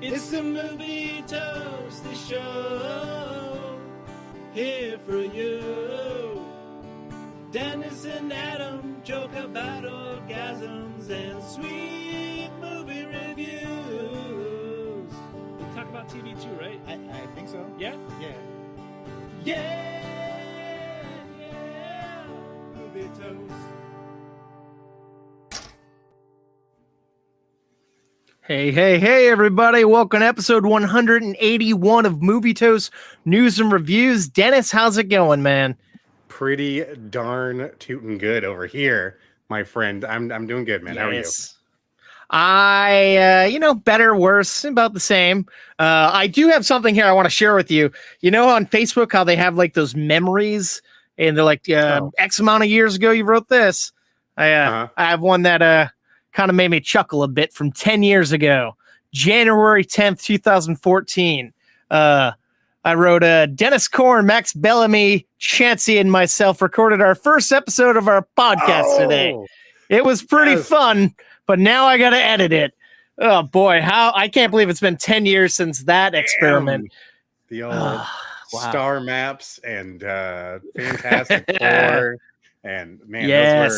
It's the Movie Toasty Show, here for you. Dennis and Adam joke about orgasms and sweet movie reviews. We talk about TV too, right? I think so. Yeah? Yeah. Yeah! Yeah! Movie Toast. Hey, everybody. Welcome to episode 181 of Movie Toast News and Reviews. Dennis, how's it going, man? Pretty darn tootin' good over here, my friend. I'm doing good, man. Yes. How are you? Better, worse, about the same. I do have something here I want to share with you. You know, on Facebook, how they have like those memories and they're like, X amount of years ago, you wrote this. I have one that, kind of made me chuckle a bit from 10 years ago, January 10th, 2014. I wrote, Dennis Korn, Max Bellamy, Chansey, and myself recorded our first episode of our podcast today. It was pretty fun, but now I got to edit it. Oh boy, I can't believe it's been 10 years since that experiment. The old star maps and Fantastic Four. And man,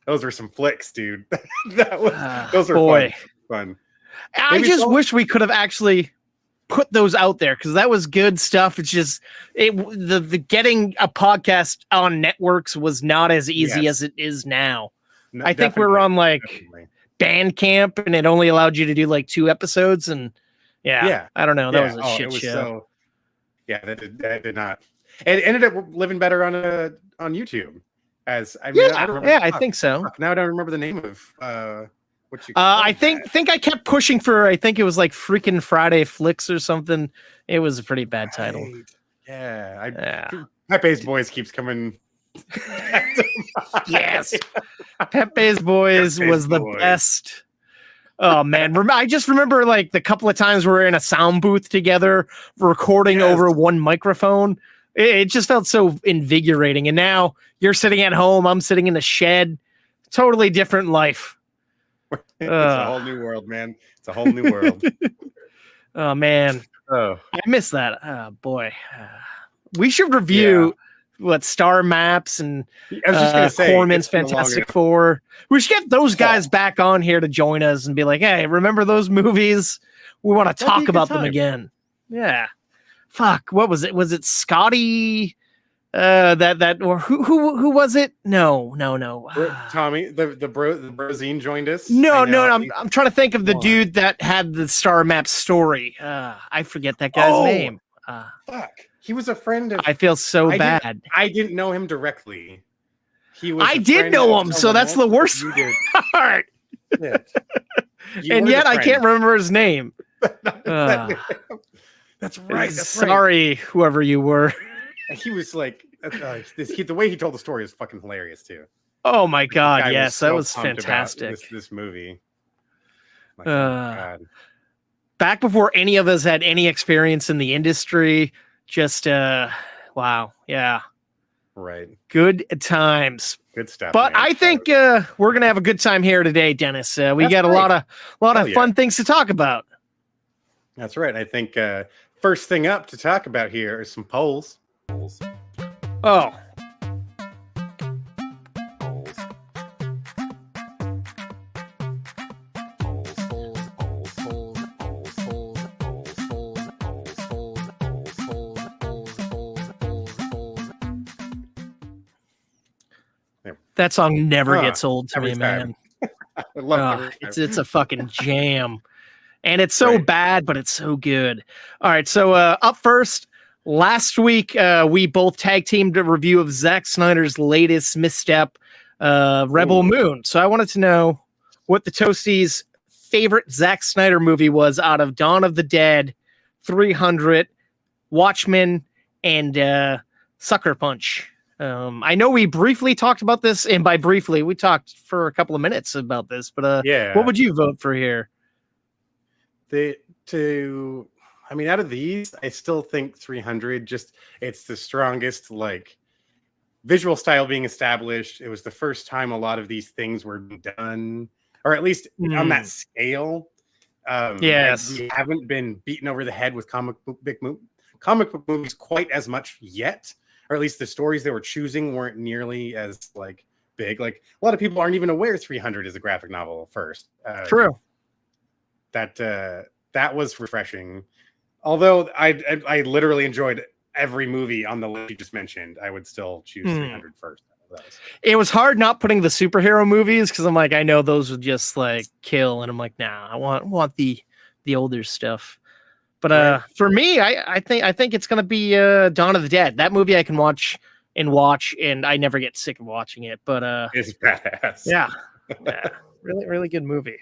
those were some flicks, dude. Those were fun. I just wish we could have actually put those out there because that was good stuff. It's just the getting a podcast on networks was not as easy as it is now. No, I think we were on Bandcamp and it only allowed you to do like 2 episodes. And I don't know. That was a shit show. That did not. It ended up living better on YouTube. I think so. Now I don't remember the name of what you. I think I kept pushing for. I think it was like freaking Friday Flicks or something. It was a pretty bad title. Pepe's Boys keeps coming. Yes, Pepe's Boys was the best. Oh man, I just remember like the couple of times we were in a sound booth together, recording over one microphone. It just felt so invigorating. And now you're sitting at home. I'm sitting in the shed. Totally different life. It's a whole new world, man. It's a whole new world. Oh, man. I miss that. Oh, boy. We should review Star Maps and Corman's Fantastic Four. We should get those guys back on here to join us and be like, hey, remember those movies? We want to talk about them again. Yeah. Fuck, what was it? Was it Scotty? Or who was it? No. Tommy, the brozine joined us. No. I'm trying to think of the dude that had the Star Map story. I forget that guy's name. Fuck, he was a friend of. I feel so bad. I didn't know him directly. I did know him, so that's the worst part. And yet I can't remember his name. That's right. Sorry, whoever you were. He was like, the way he told the story is fucking hilarious too. Oh my god, yes, that was fantastic. This movie. God. Back before any of us had any experience in the industry, just wow, yeah, right. Good times. Good stuff. But man. I think we're gonna have a good time here today, Dennis. We got a lot of fun things to talk about. That's right. I think first thing up to talk about here is some polls. Oh. That song never gets old to me, man. I love it. It's a fucking jam. And it's so bad, but it's so good. All right, so up first, last week we both tag teamed a review of Zack Snyder's latest misstep, Rebel Moon. So I wanted to know what the Toasties' favorite Zack Snyder movie was out of Dawn of the Dead, 300, Watchmen, and Sucker Punch. I know we briefly talked about this, and by briefly, we talked for a couple of minutes about this, but what would you vote for here? Out of these, I still think 300, it's the strongest, visual style being established. It was the first time a lot of these things were done, or at least on that scale. Yes. We haven't been beaten over the head with comic book movies quite as much yet, or at least the stories they were choosing weren't nearly as like big. Like a lot of people aren't even aware 300 is a graphic novel first. True. That was refreshing. Although I literally enjoyed every movie on the list you just mentioned, I would still choose 300 first. It was hard not putting the superhero movies because I'm like, I know those would just like kill, and I'm like, nah, I want the older stuff. But for me, I think it's gonna be Dawn of the Dead. That movie I can watch, and I never get sick of watching it. But it's badass. Yeah, really, really good movie.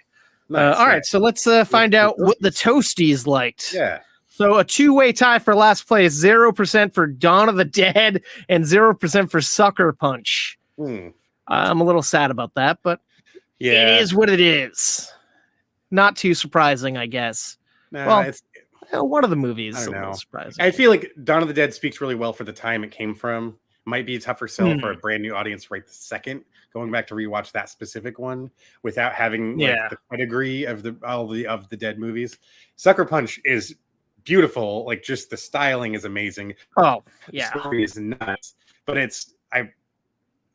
Nice, all right, so let's find out what the Toasties liked. Yeah. So a two-way tie for last place, 0% for Dawn of the Dead and 0% for Sucker Punch. I'm a little sad about that, but it is what it is. Not too surprising, I guess. It's one of the movies is a little surprising. I feel like Dawn of the Dead speaks really well for the time it came from. Might be a tougher sell for a brand new audience right this second. Going back to rewatch that specific one without having like, the pedigree of the Dead movies. Sucker Punch is beautiful. Like just the styling is amazing. Oh yeah, the story is nuts. But it's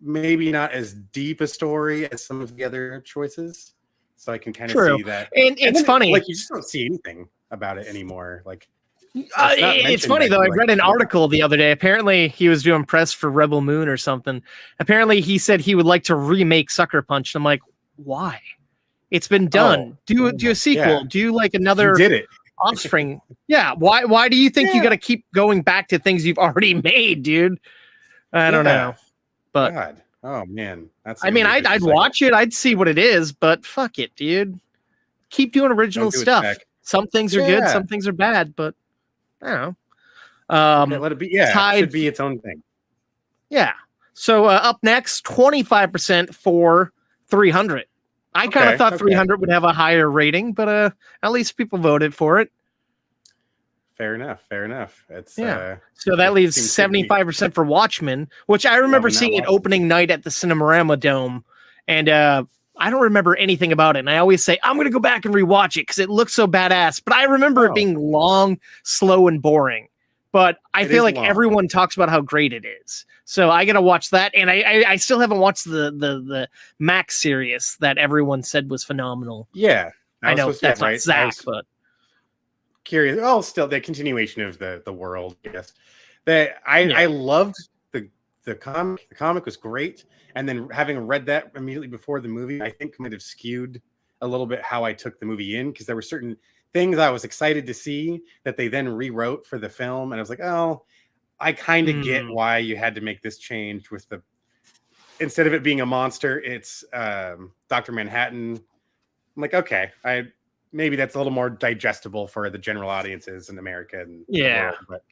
maybe not as deep a story as some of the other choices. So I can kind of see that. And it's funny, like you just don't see anything about it anymore. Like it's funny though. I read an article the other day. Apparently, he was doing press for Rebel Moon or something. Apparently, he said he would like to remake Sucker Punch. And I'm like, why? It's been done. Do a sequel. Yeah. Do like another. You did it. Offspring. Yeah. Why do you think you got to keep going back to things you've already made, dude? I don't know. But God. Oh man, I'd watch it. I'd see what it is. But fuck it, dude. Keep doing original stuff. Some things are good. Some things are bad. But I don't know. Let it be. Yeah, it should be its own thing. Yeah. So up next, 25% for 300. I kind of thought 300 would have a higher rating, but at least people voted for it. Fair enough. It's so that leaves 75% for Watchmen, which I remember seeing it opening night at the Cinerama Dome, and I don't remember anything about it. And I always say I'm going to go back and rewatch it because it looks so badass. But I remember it being long, slow, and boring. But I feel like everyone talks about how great it is. So I got to watch that. And I still haven't watched the Max series that everyone said was phenomenal. Yeah. I know that's not Zach, but curious. Oh, still the continuation of the world. Yes. I loved the comic. The comic was great. And then having read that immediately before the movie, I think might have skewed a little bit how I took the movie in, because there were certain things I was excited to see that they then rewrote for the film. And I was like, oh, I kind of get why you had to make this change with instead of it being a monster, it's Dr. Manhattan. I'm like, okay, maybe that's a little more digestible for the general audiences in America. And but,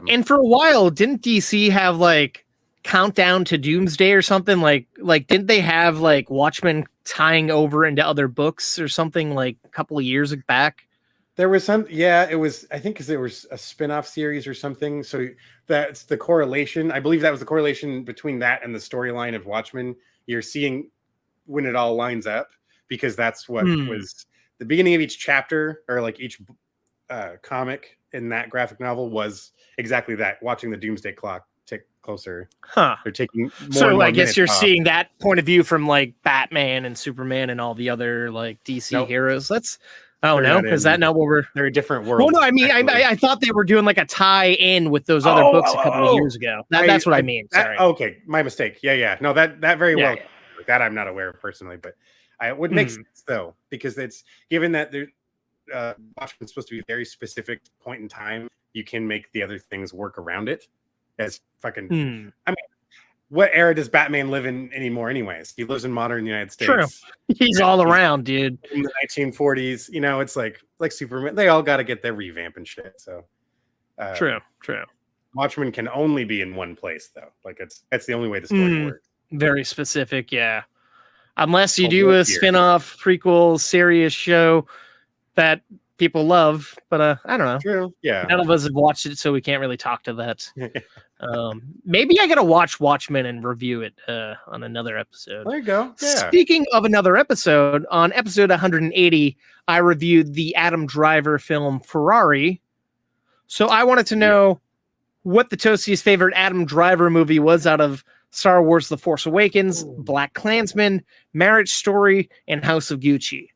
and for a while, didn't DC have like Countdown to Doomsday or something? Like didn't they have like Watchmen tying over into other books or something like a couple of years back? There was some, it was, I think, because there was a spin-off series or something. So that's the correlation. I believe that was the correlation between that and the storyline of Watchmen. You're seeing when it all lines up, because that's what was the beginning of each chapter, or like each comic in that graphic novel was exactly that, watching the Doomsday Clock tick closer. They're taking more so and more I guess you're off. seeing that point of view from like Batman and Superman and all the other like DC heroes. That's is that not what they're a different world? Well, no, I mean, I thought they were doing like a tie-in with those other books a couple of years ago. That's what I mean. Sorry. Okay, my mistake. Yeah. No, that very well. Yeah. That I'm not aware of personally, but it would make sense though, because it's given that Watchmen's supposed to be a very specific point in time. You can make the other things work around it. As fucking, I mean, what era does Batman live in anymore? Anyways, he lives in modern United States. True, he's all around, dude. In the 1940s, it's like Superman. They all got to get their revamp and shit. So, true. Watchmen can only be in one place, though. Like that's the only way the story works. Very specific, yeah. Unless you do a spin-off, prequel, serious show that people love, but I don't know. True. Yeah. None of us have watched it, so we can't really talk to that. Maybe I gotta watch Watchmen and review it on another episode. There you go. Yeah. Speaking of another episode, on episode 180, I reviewed the Adam Driver film Ferrari. So I wanted to know what the Toasty's favorite Adam Driver movie was out of Star Wars The Force Awakens, Black Klansman, Marriage Story, and House of Gucci.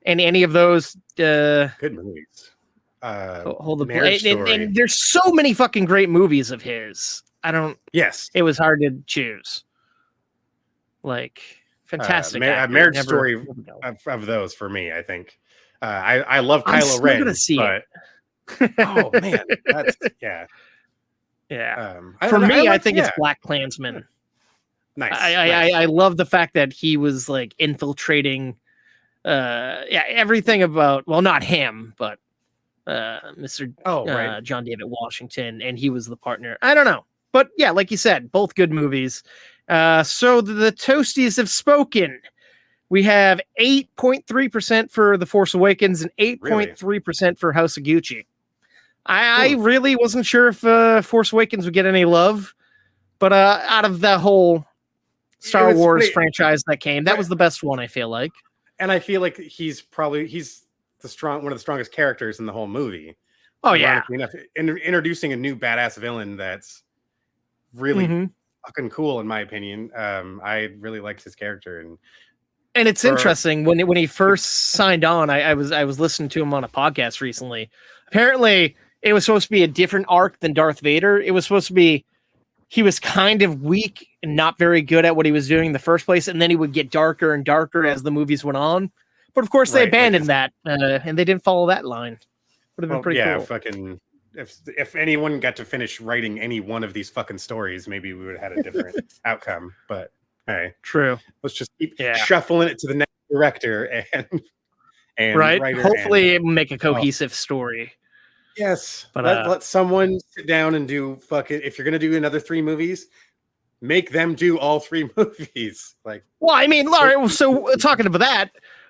And any of those good movies. Hold the and there's so many fucking great movies of his. Yes, it was hard to choose. Like fantastic. Marriage Story of those for me. I think I love Kylo Ren. Gonna see it. Oh man, that's yeah. For me, I think it's Black Klansman. Nice. I love the fact that he was like infiltrating. Everything about not him, but Mr. John David Washington, and he was the partner. I don't know, but yeah, like you said, both good movies. So the Toasties have spoken. We have 8.3% for The Force Awakens and 8.3% for House of Gucci. I really wasn't sure if Force Awakens would get any love, but out of the whole Star Wars franchise that came, that was the best one, I feel like. And I feel like he's one of the strongest characters in the whole movie. Oh yeah, enough, introducing a new badass villain that's really fucking cool in my opinion. I really liked his character, and it's interesting when he first signed on. I was listening to him on a podcast recently. Apparently, it was supposed to be a different arc than Darth Vader. It was supposed to be he was kind of weak and not very good at what he was doing in the first place, and then he would get darker and darker as the movies went on. But of course, they abandoned that, and they didn't follow that line. Would have been pretty cool. Fucking if anyone got to finish writing any one of these fucking stories, maybe we would have had a different outcome. But hey, true. Let's just keep shuffling it to the next director and writer. Hopefully, it will make a cohesive story. Yes, but let someone sit down and do fucking. If you're gonna do another 3 movies, make them do all 3 movies. Like, well, I mean, Laura. So talking about that,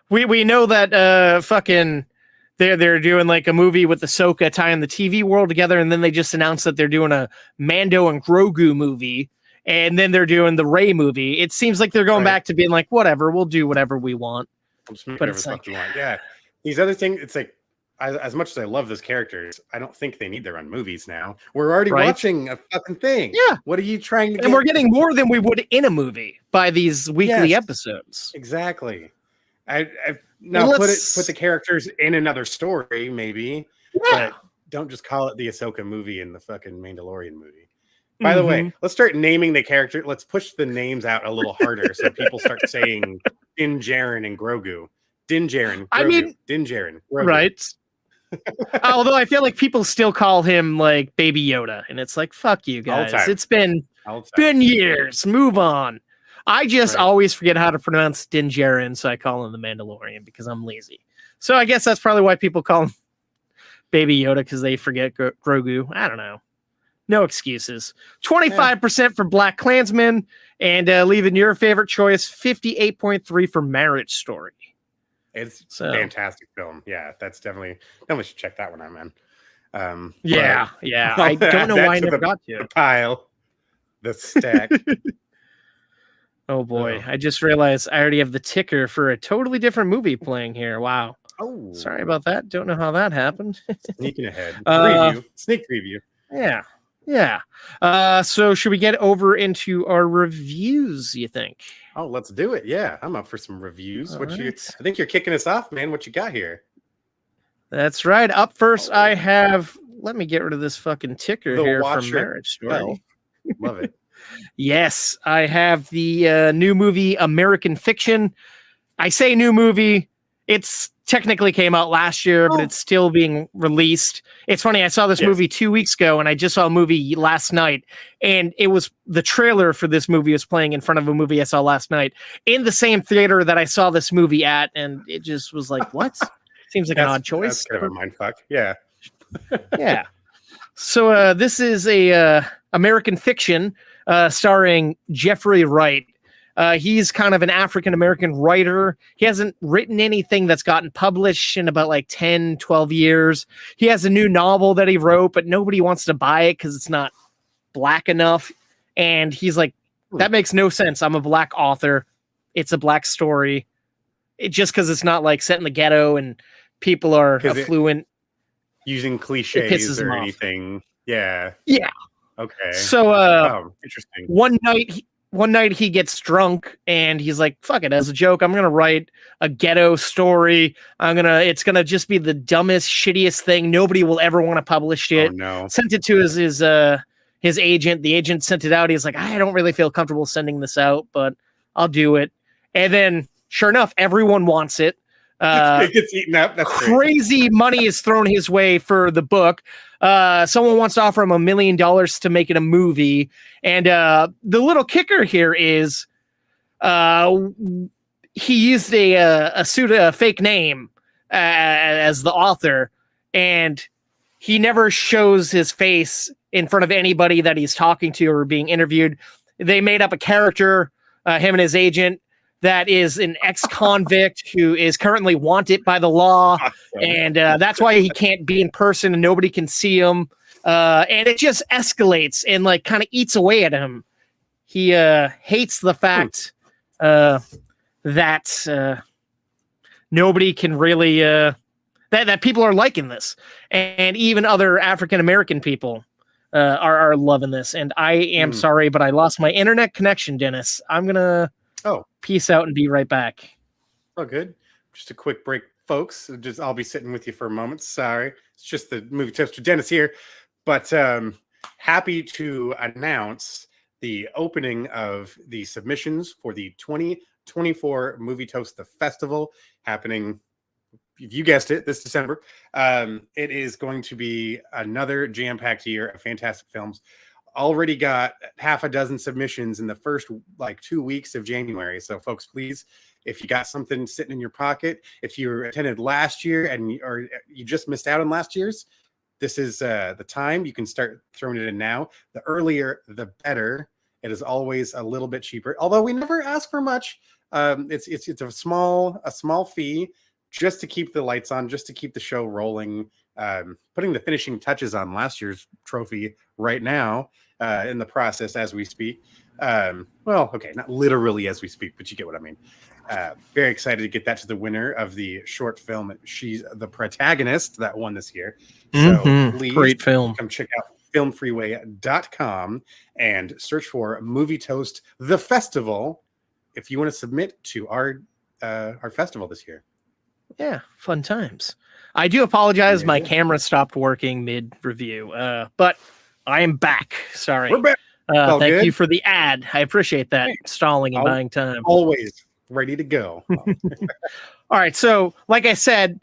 we know that fucking they're doing like a movie with Ahsoka tying the TV world together, and then they just announced that they're doing a Mando and Grogu movie, and then they're doing the Rey movie. It seems like they're going back to being like, whatever, we'll do whatever we want. But it's like, yeah, these other things. It's like. As much as I love those characters, I don't think they need their own movies now. We're already watching a fucking thing. Yeah. What are you trying to get? And we're getting more than we would in a movie by these weekly episodes. Exactly. Now put the characters in another story, maybe. Yeah. But don't just call it the Ahsoka movie and the fucking Mandalorian movie. By the way, let's start naming the character. Let's push the names out a little harder so people start saying Din Djarin and Grogu. Din Djarin. Din Djarin. Grogu. Right. Although I feel like people still call him like Baby Yoda, and it's like, fuck you guys. It's been years. Move on. I just always forget how to pronounce Din Djarin, so I call him the Mandalorian because I'm lazy. So I guess that's probably why people call him Baby Yoda, because they forget Grogu. I don't know. No excuses. 25% for Black Klansman, and leaving your favorite choice, 58.3 for Marriage Story. It's a fantastic film. Yeah, that's definitely should check that one out, man. Yeah. I don't know why I never got to. The pile, the stack. Oh boy, I just realized I already have the ticker for a totally different movie playing here. Wow. Oh, sorry about that. Don't know how that happened. Sneaking ahead. Sneak preview. Yeah. So should we get over into our reviews, you think? Oh, let's do it. Yeah, I'm up for some reviews. I think you're kicking us off, man. What you got here? That's right. Up first, I have. Let me get rid of this fucking ticker here from Marriage Story. Love it. Yes, I have the new movie American Fiction. I say new movie. It's technically came out last year, but it's still being released. It's funny. I saw this movie 2 weeks ago, and I just saw a movie last night, and it was the trailer for this movie was playing in front of a movie I saw last night in the same theater that I saw this movie at, and it just was like, what? Seems like an odd choice. That's kind of a mindfuck. Yeah. Yeah. So this is a American Fiction starring Jeffrey Wright. He's kind of an African-American writer. He hasn't written anything that's gotten published in about like 10, 12 years. He has a new novel that he wrote, but nobody wants to buy it because it's not black enough. And he's like, that makes no sense. I'm a black author. It's a black story. Just because it's not like set in the ghetto and people are affluent. Using cliches or anything. Yeah. Yeah. Okay. So interesting. One night he gets drunk and he's like, fuck it, as a joke, I'm gonna write a ghetto story. It's gonna just be the dumbest, shittiest thing. Nobody will ever want to publish it. Oh, no. Sent it to his agent. The agent sent it out. He's like, I don't really feel comfortable sending this out, but I'll do it. And then sure enough, everyone wants it. It gets eaten up. That's crazy money is thrown his way for the book. Someone wants to offer him $1 million to make it a movie. And the little kicker here is he used a fake name as the author, and he never shows his face in front of anybody that he's talking to or being interviewed. They made up a character, him and his agent, that is an ex-convict who is currently wanted by the law. And that's why he can't be in person and nobody can see him. And it just escalates and like kind of eats away at him. He hates the fact that nobody can really, that people are liking this. And even other African-American people are loving this. And I am sorry, but I lost my internet connection, Dennis. I'm going to peace out and be right back. Oh, good. Just a quick break, folks. I'll be sitting with you for a moment. Sorry. It's just the movie toaster Dennis here. But happy to announce the opening of the submissions for the 2024 Movie Toast the Festival happening, you guessed it, this December. It is going to be another jam-packed year of fantastic films. Already got half a dozen submissions in the first 2 weeks of January. So folks, please, if you got something sitting in your pocket, if you attended last year or you just missed out on last year's, this is the time. You can start throwing it in now. The earlier, the better. It is always a little bit cheaper, although we never ask for much. It's a small fee just to keep the lights on, just to keep the show rolling. Putting the finishing touches on last year's trophy right now in the process as we speak. Well, okay, not literally as we speak, but you get what I mean. Very excited to get that to the winner of the short film. She's the protagonist that won this year. So please great film. Come check out filmfreeway.com and search for Movie Toast the Festival if you want to submit to our festival this year. Yeah, fun times. I do apologize. My camera stopped working mid-review, but I am back. Sorry. We're back. Thank you for the ad. I appreciate that. Stalling and buying time. Always ready to go. All right. So, like I said,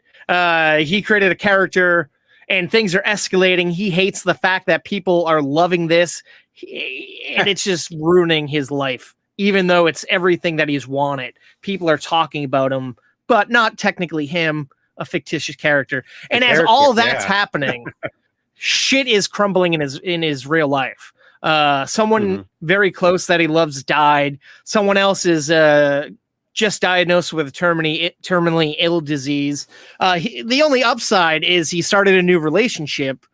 he created a character and things are escalating. He hates the fact that people are loving this, and it's just ruining his life, even though it's everything that he's wanted. People are talking about him, but not technically him, a fictitious character. And as all that's happening, shit is crumbling in his real life. Someone very close that he loves died. Someone else is just diagnosed with a terminally ill disease. The only upside is he started a new relationship.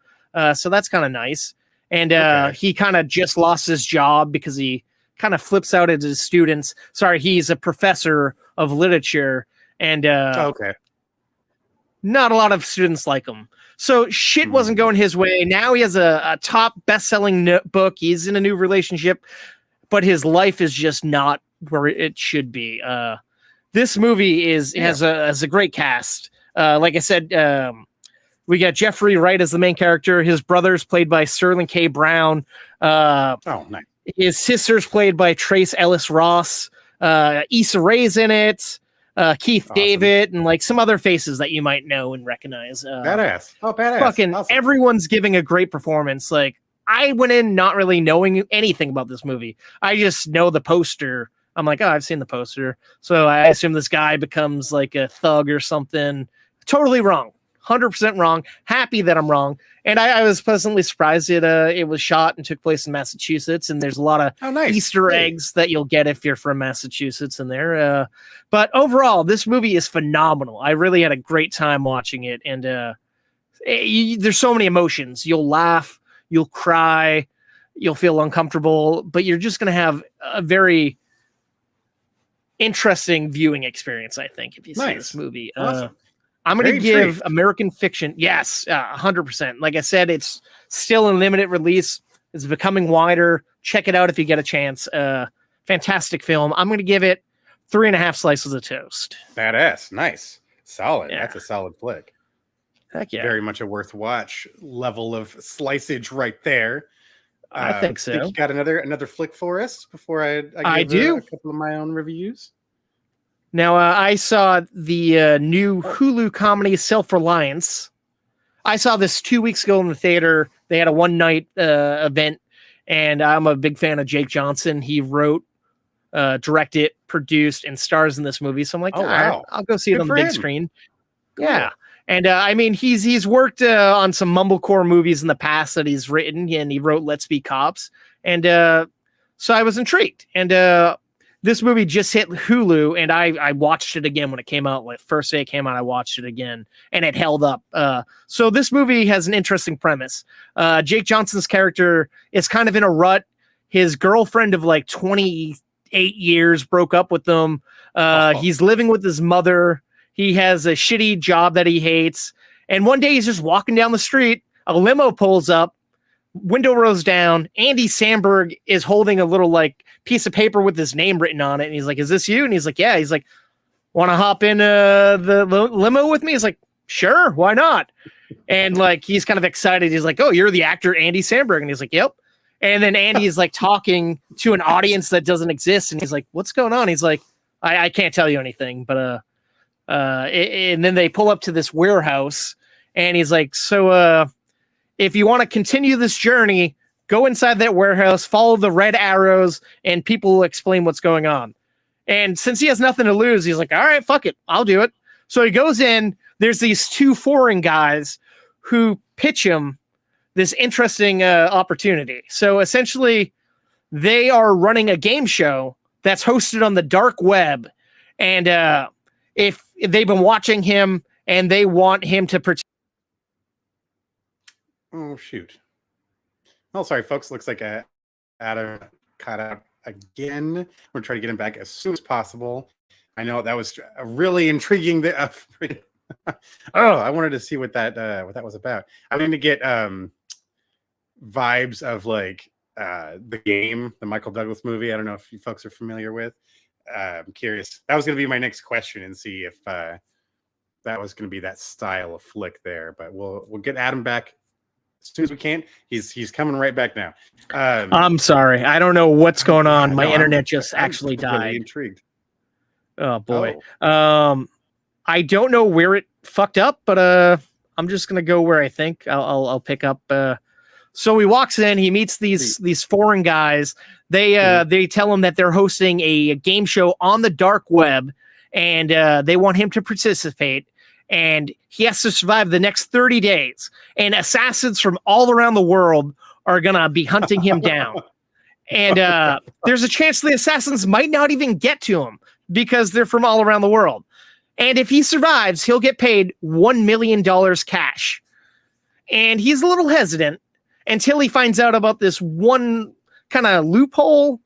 So that's kind of nice. And he kind of just lost his job because he kind of flips out at his students. Sorry, he's a professor of literature. And not a lot of students like him. So shit wasn't going his way. Now he has a top best-selling book. He's in a new relationship, but his life is just not where it should be. This movie has a great cast. Like I said, we got Jeffrey Wright as the main character. His brother's played by Sterling K. Brown. Nice. His sister's played by Trace Ellis Ross. Issa Rae's in it. Keith David and some other faces that you might know and recognize. Badass. Badass. Fucking everyone's giving a great performance. I went in not really knowing anything about this movie. I just know the poster. I'm like, oh, I've seen the poster. So I assume this guy becomes like a thug or something. Totally wrong. 100% wrong. Happy that I'm wrong. And I was pleasantly surprised it was shot and took place in Massachusetts. And there's a lot of Easter eggs that you'll get if you're from Massachusetts in there. But overall, this movie is phenomenal. I really had a great time watching it. And there's so many emotions. You'll laugh, you'll cry, you'll feel uncomfortable, but you're just going to have a very interesting viewing experience, I think, if you see this movie. Awesome. I'm going to give American Fiction, 100%. Like I said, it's still in limited release. It's becoming wider. Check it out if you get a chance. Fantastic film. I'm going to give it 3.5 slices of toast. Badass. Nice. Solid. Yeah. That's a solid flick. Heck yeah. Very much a worth watch level of sliceage right there. I think so. You got another flick for us before I do. A couple of my own reviews. Now, I saw the new Hulu comedy Self-Reliance. I saw this 2 weeks ago in the theater. They had a one-night event, and I'm a big fan of Jake Johnson. He wrote, directed, produced, and stars in this movie. So I'm like, wow. I'll go see it on the big screen. Cool. Yeah. And I mean, he's worked on some mumblecore movies in the past that he's written, and he wrote Let's Be Cops. And so I was intrigued. And this movie just hit Hulu, and I watched it again when it came out. Like first day it came out, I watched it again, and it held up. So this movie has an interesting premise. Jake Johnson's character is kind of in a rut. His girlfriend of like 28 years broke up with him. He's living with his mother. He has a shitty job that he hates. And one day he's just walking down the street. A limo pulls up. Window rolls down. Andy Samberg is holding a little like piece of paper with his name written on it. And he's like, "Is this you?" And he's like, "Yeah." He's like, "Want to hop in the limo with me?" He's like, "Sure, why not?" And like, he's kind of excited. He's like, "Oh, you're the actor Andy Samberg." And he's like, "Yep." And then Andy is like talking to an audience that doesn't exist. And he's like, "What's going on?" He's like, I can't tell you anything, but and then they pull up to this warehouse, and he's like, "So if you want to continue this journey, go inside that warehouse, follow the red arrows, and people will explain what's going on." And since he has nothing to lose, he's like, "All right, fuck it, I'll do it." So he goes in. There's these two foreign guys who pitch him this interesting opportunity. So essentially, they are running a game show that's hosted on the dark web, and if they've been watching him and they want him to protect. Oh shoot! Oh, sorry, folks. Looks like Adam cut out again. We're trying to get him back as soon as possible. I know that was a really intriguing. I wanted to see what that was about. I'm going to get vibes of like The Game, the Michael Douglas movie. I don't know if you folks are familiar with. I'm curious. That was going to be my next question, and see if that was going to be that style of flick there. But we'll get Adam back as soon as we can. He's coming right back now. I'm sorry, I don't know what's going on. My internet just actually died. Really intrigued. Oh boy. I don't know where it fucked up, but I'm just gonna go where I think I'll pick up. So he walks in, he meets these foreign guys. They tell him that they're hosting a game show on the dark web, and they want him to participate. And he has to survive the next 30 days. And assassins from all around the world are gonna be hunting him down. And there's a chance the assassins might not even get to him because they're from all around the world. And if he survives, he'll get paid $1 million cash. And he's a little hesitant until he finds out about this one kind of loophole,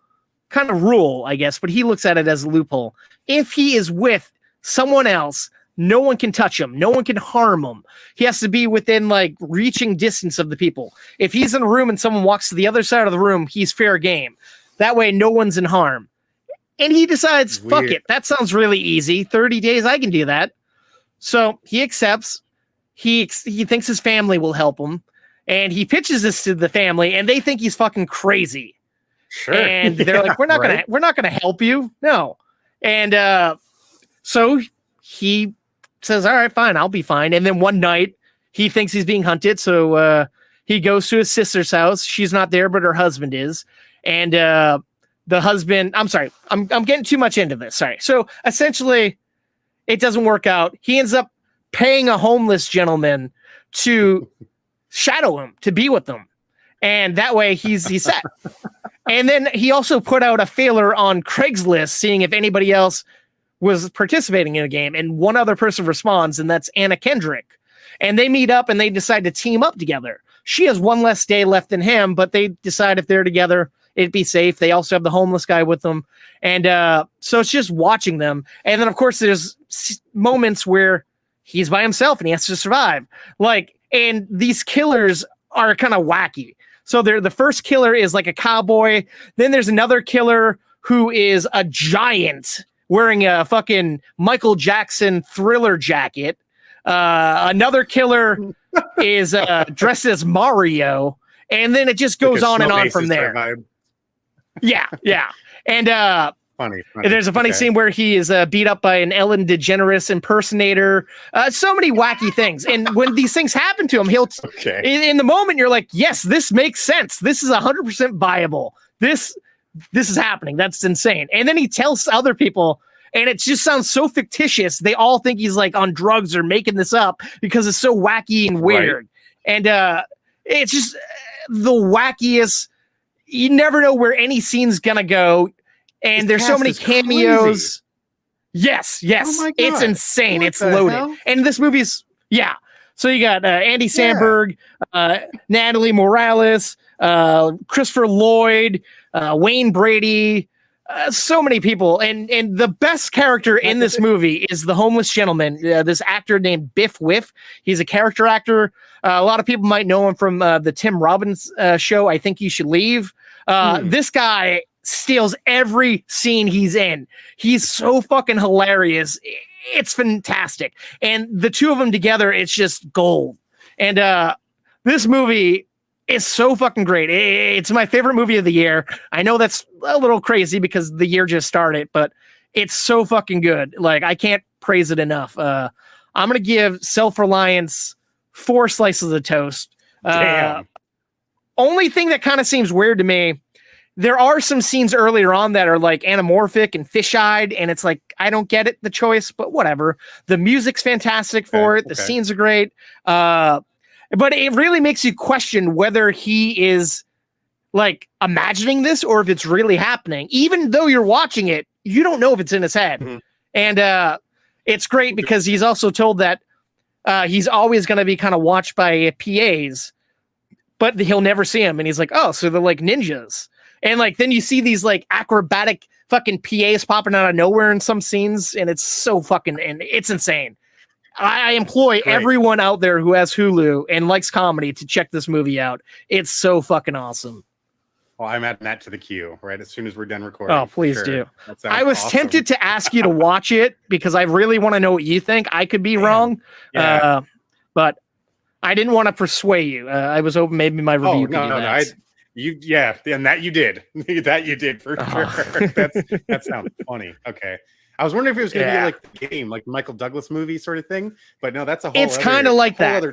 kind of rule, I guess, but he looks at it as a loophole. If he is with someone else, no one can touch him. No one can harm him. He has to be within like reaching distance of the people. If he's in a room and someone walks to the other side of the room, he's fair game. That way, no one's in harm. And he decides, fuck it. That sounds really easy. 30 days, I can do that. So he accepts. He thinks his family will help him. And he pitches this to the family, and they think he's fucking crazy. Sure. And they're like, we're not gonna help you. No. And so he says, all right, fine, I'll be fine. And then one night he thinks he's being hunted. So he goes to his sister's house. She's not there, but her husband is. And the husband, I'm sorry, I'm getting too much into this. Sorry. So essentially it doesn't work out. He ends up paying a homeless gentleman to shadow him, to be with them. And that way he's set. And then he also put out a feeler on Craigslist, seeing if anybody else was participating in a game. And one other person responds, and that's Anna Kendrick. And they meet up and they decide to team up together. She has one less day left than him, but they decide if they're together, it'd be safe. They also have the homeless guy with them. And so it's just watching them. And then, of course, there's moments where he's by himself and he has to survive. And these killers are kind of wacky. So the first killer is like a cowboy. Then there's another killer who is a giant wearing a fucking Michael Jackson Thriller jacket. Another killer is dressed as Mario. And then it just goes on and on from there. Yeah. And funny. There's a funny scene where he is beat up by an Ellen DeGeneres impersonator. So many wacky things. And when these things happen to him, he'll in the moment you're like, yes, this makes sense. This is 100% viable. This is happening. That's insane. And then he tells other people, and it just sounds so fictitious. They all think he's like on drugs or making this up because it's so wacky and weird. Right. And it's just the wackiest. You never know where any scene's gonna go. And there's so many cameos. Crazy. Yes. Oh it's insane. It's loaded. Hell? And this movie's, So you got Andy Samberg, Natalie Morales, Christopher Lloyd, Wayne Brady, so many people. And the best character in this movie is the homeless gentleman, this actor named Biff Whiff. He's a character actor. A lot of people might know him from the Tim Robbins show, I Think You Should Leave. This guy steals every scene he's in. He's so fucking hilarious. It's fantastic. And the two of them together, it's just gold. And this movie is so fucking great. It's my favorite movie of the year. I know that's a little crazy because the year just started, but it's so fucking good. Like, I can't praise it enough. I'm going to give Self-Reliance 4 slices of toast. Damn. Only thing that kind of seems weird to me, there are some scenes earlier on that are like anamorphic and fish-eyed, and it's like, I don't get it, the choice, but whatever. The music's fantastic for it. The scenes are great. But it really makes you question whether he is like imagining this or if it's really happening. Even though you're watching it, you don't know if it's in his head. Mm-hmm. And it's great because he's also told that he's always going to be kind of watched by PAs, but he'll never see him. And he's like, oh, so they're like ninjas. And like, then you see these like acrobatic fucking PAs popping out of nowhere in some scenes. And it's so fucking, and it's insane. I employ everyone out there who has Hulu and likes comedy to check this movie out. It's so fucking awesome. Well, I'm adding that to the queue right as soon as we're done recording. Oh, please do. I was tempted to ask you to watch it because I really want to know what you think. I could be wrong, but I didn't want to persuade you. I was hoping maybe my review could do that. And that you did. That you did for sure. That sounds funny. Okay. I was wondering if it was going to be like the game, like Michael Douglas movie sort of thing, but no, that's a whole. It's kind of like that,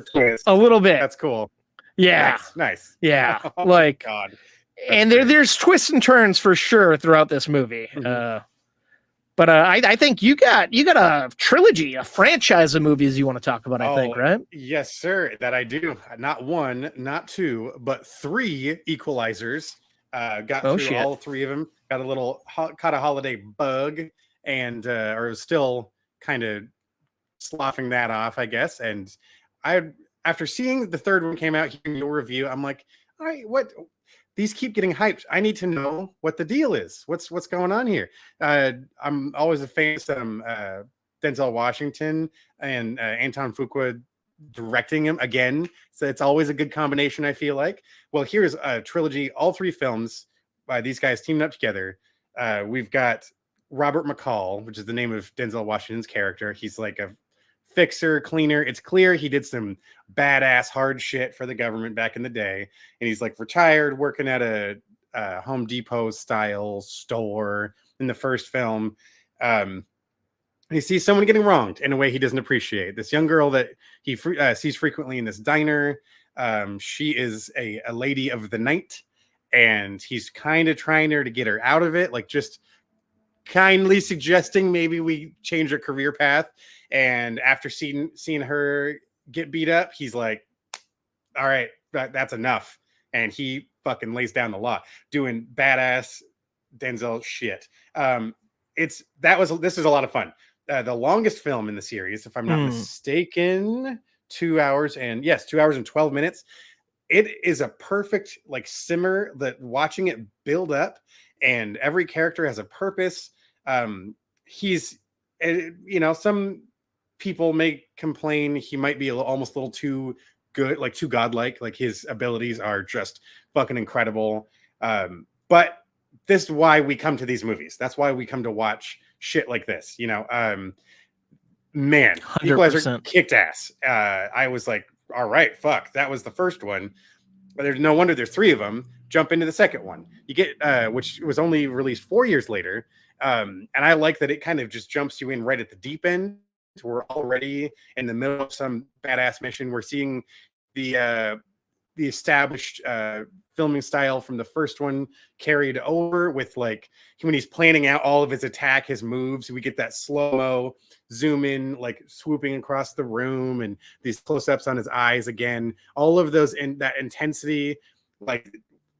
a little bit. That's cool. Yeah, nice. Yeah, oh like God. And there's twists and turns for sure throughout this movie. Mm-hmm. But I think you got a trilogy, a franchise of movies you want to talk about. I think, right? Yes, sir. That I do. Not 1, not 2, but 3 Equalizers. Got through all 3 of them. Got a little caught a holiday bug. And or still kind of sloughing that off, I guess. And after seeing the third one came out, hearing your review, I'm like, all right, what? These keep getting hyped. I need to know what the deal is. What's going on here? I'm always a fan of some Denzel Washington and Anton Fuqua directing him again. So it's always a good combination, I feel like. Well, here's a trilogy, all 3 films by these guys teamed up together. We've got Robert McCall, which is the name of Denzel Washington's character. He's like a fixer, cleaner. It's clear he did some badass hard shit for the government back in the day. And he's like retired, working at a Home Depot style store in the first film. He sees someone getting wronged in a way he doesn't appreciate. This young girl that he sees frequently in this diner. She is a lady of the night, and he's kind of trying to get her out of it, like just kindly suggesting maybe we change her career path. And after seeing her get beat up, he's like, all right, that's enough. And he fucking lays down the law, doing badass Denzel shit. This is a lot of fun. The longest film in the series, if I'm not mistaken, 2 hours and 12 minutes. It is a perfect like simmer that watching it build up, and every character has a purpose. He's, some people may complain he might be almost a little too good, like too godlike. Like his abilities are just fucking incredible. But this is why we come to these movies. That's why we come to watch shit like this. Man, 100%. Equalizer kicked ass. I was like, all right, fuck, that was the first one. But there's no wonder there's 3 of them. Jump into the second one. You get, which was only released 4 years later. And I like that it kind of just jumps you in right at the deep end. We're already in the middle of some badass mission. We're seeing the established filming style from the first one carried over with like when he's planning out all of his attack, his moves. We get that slow-mo zoom in, like swooping across the room, and these close-ups on his eyes again. All of those in that intensity, like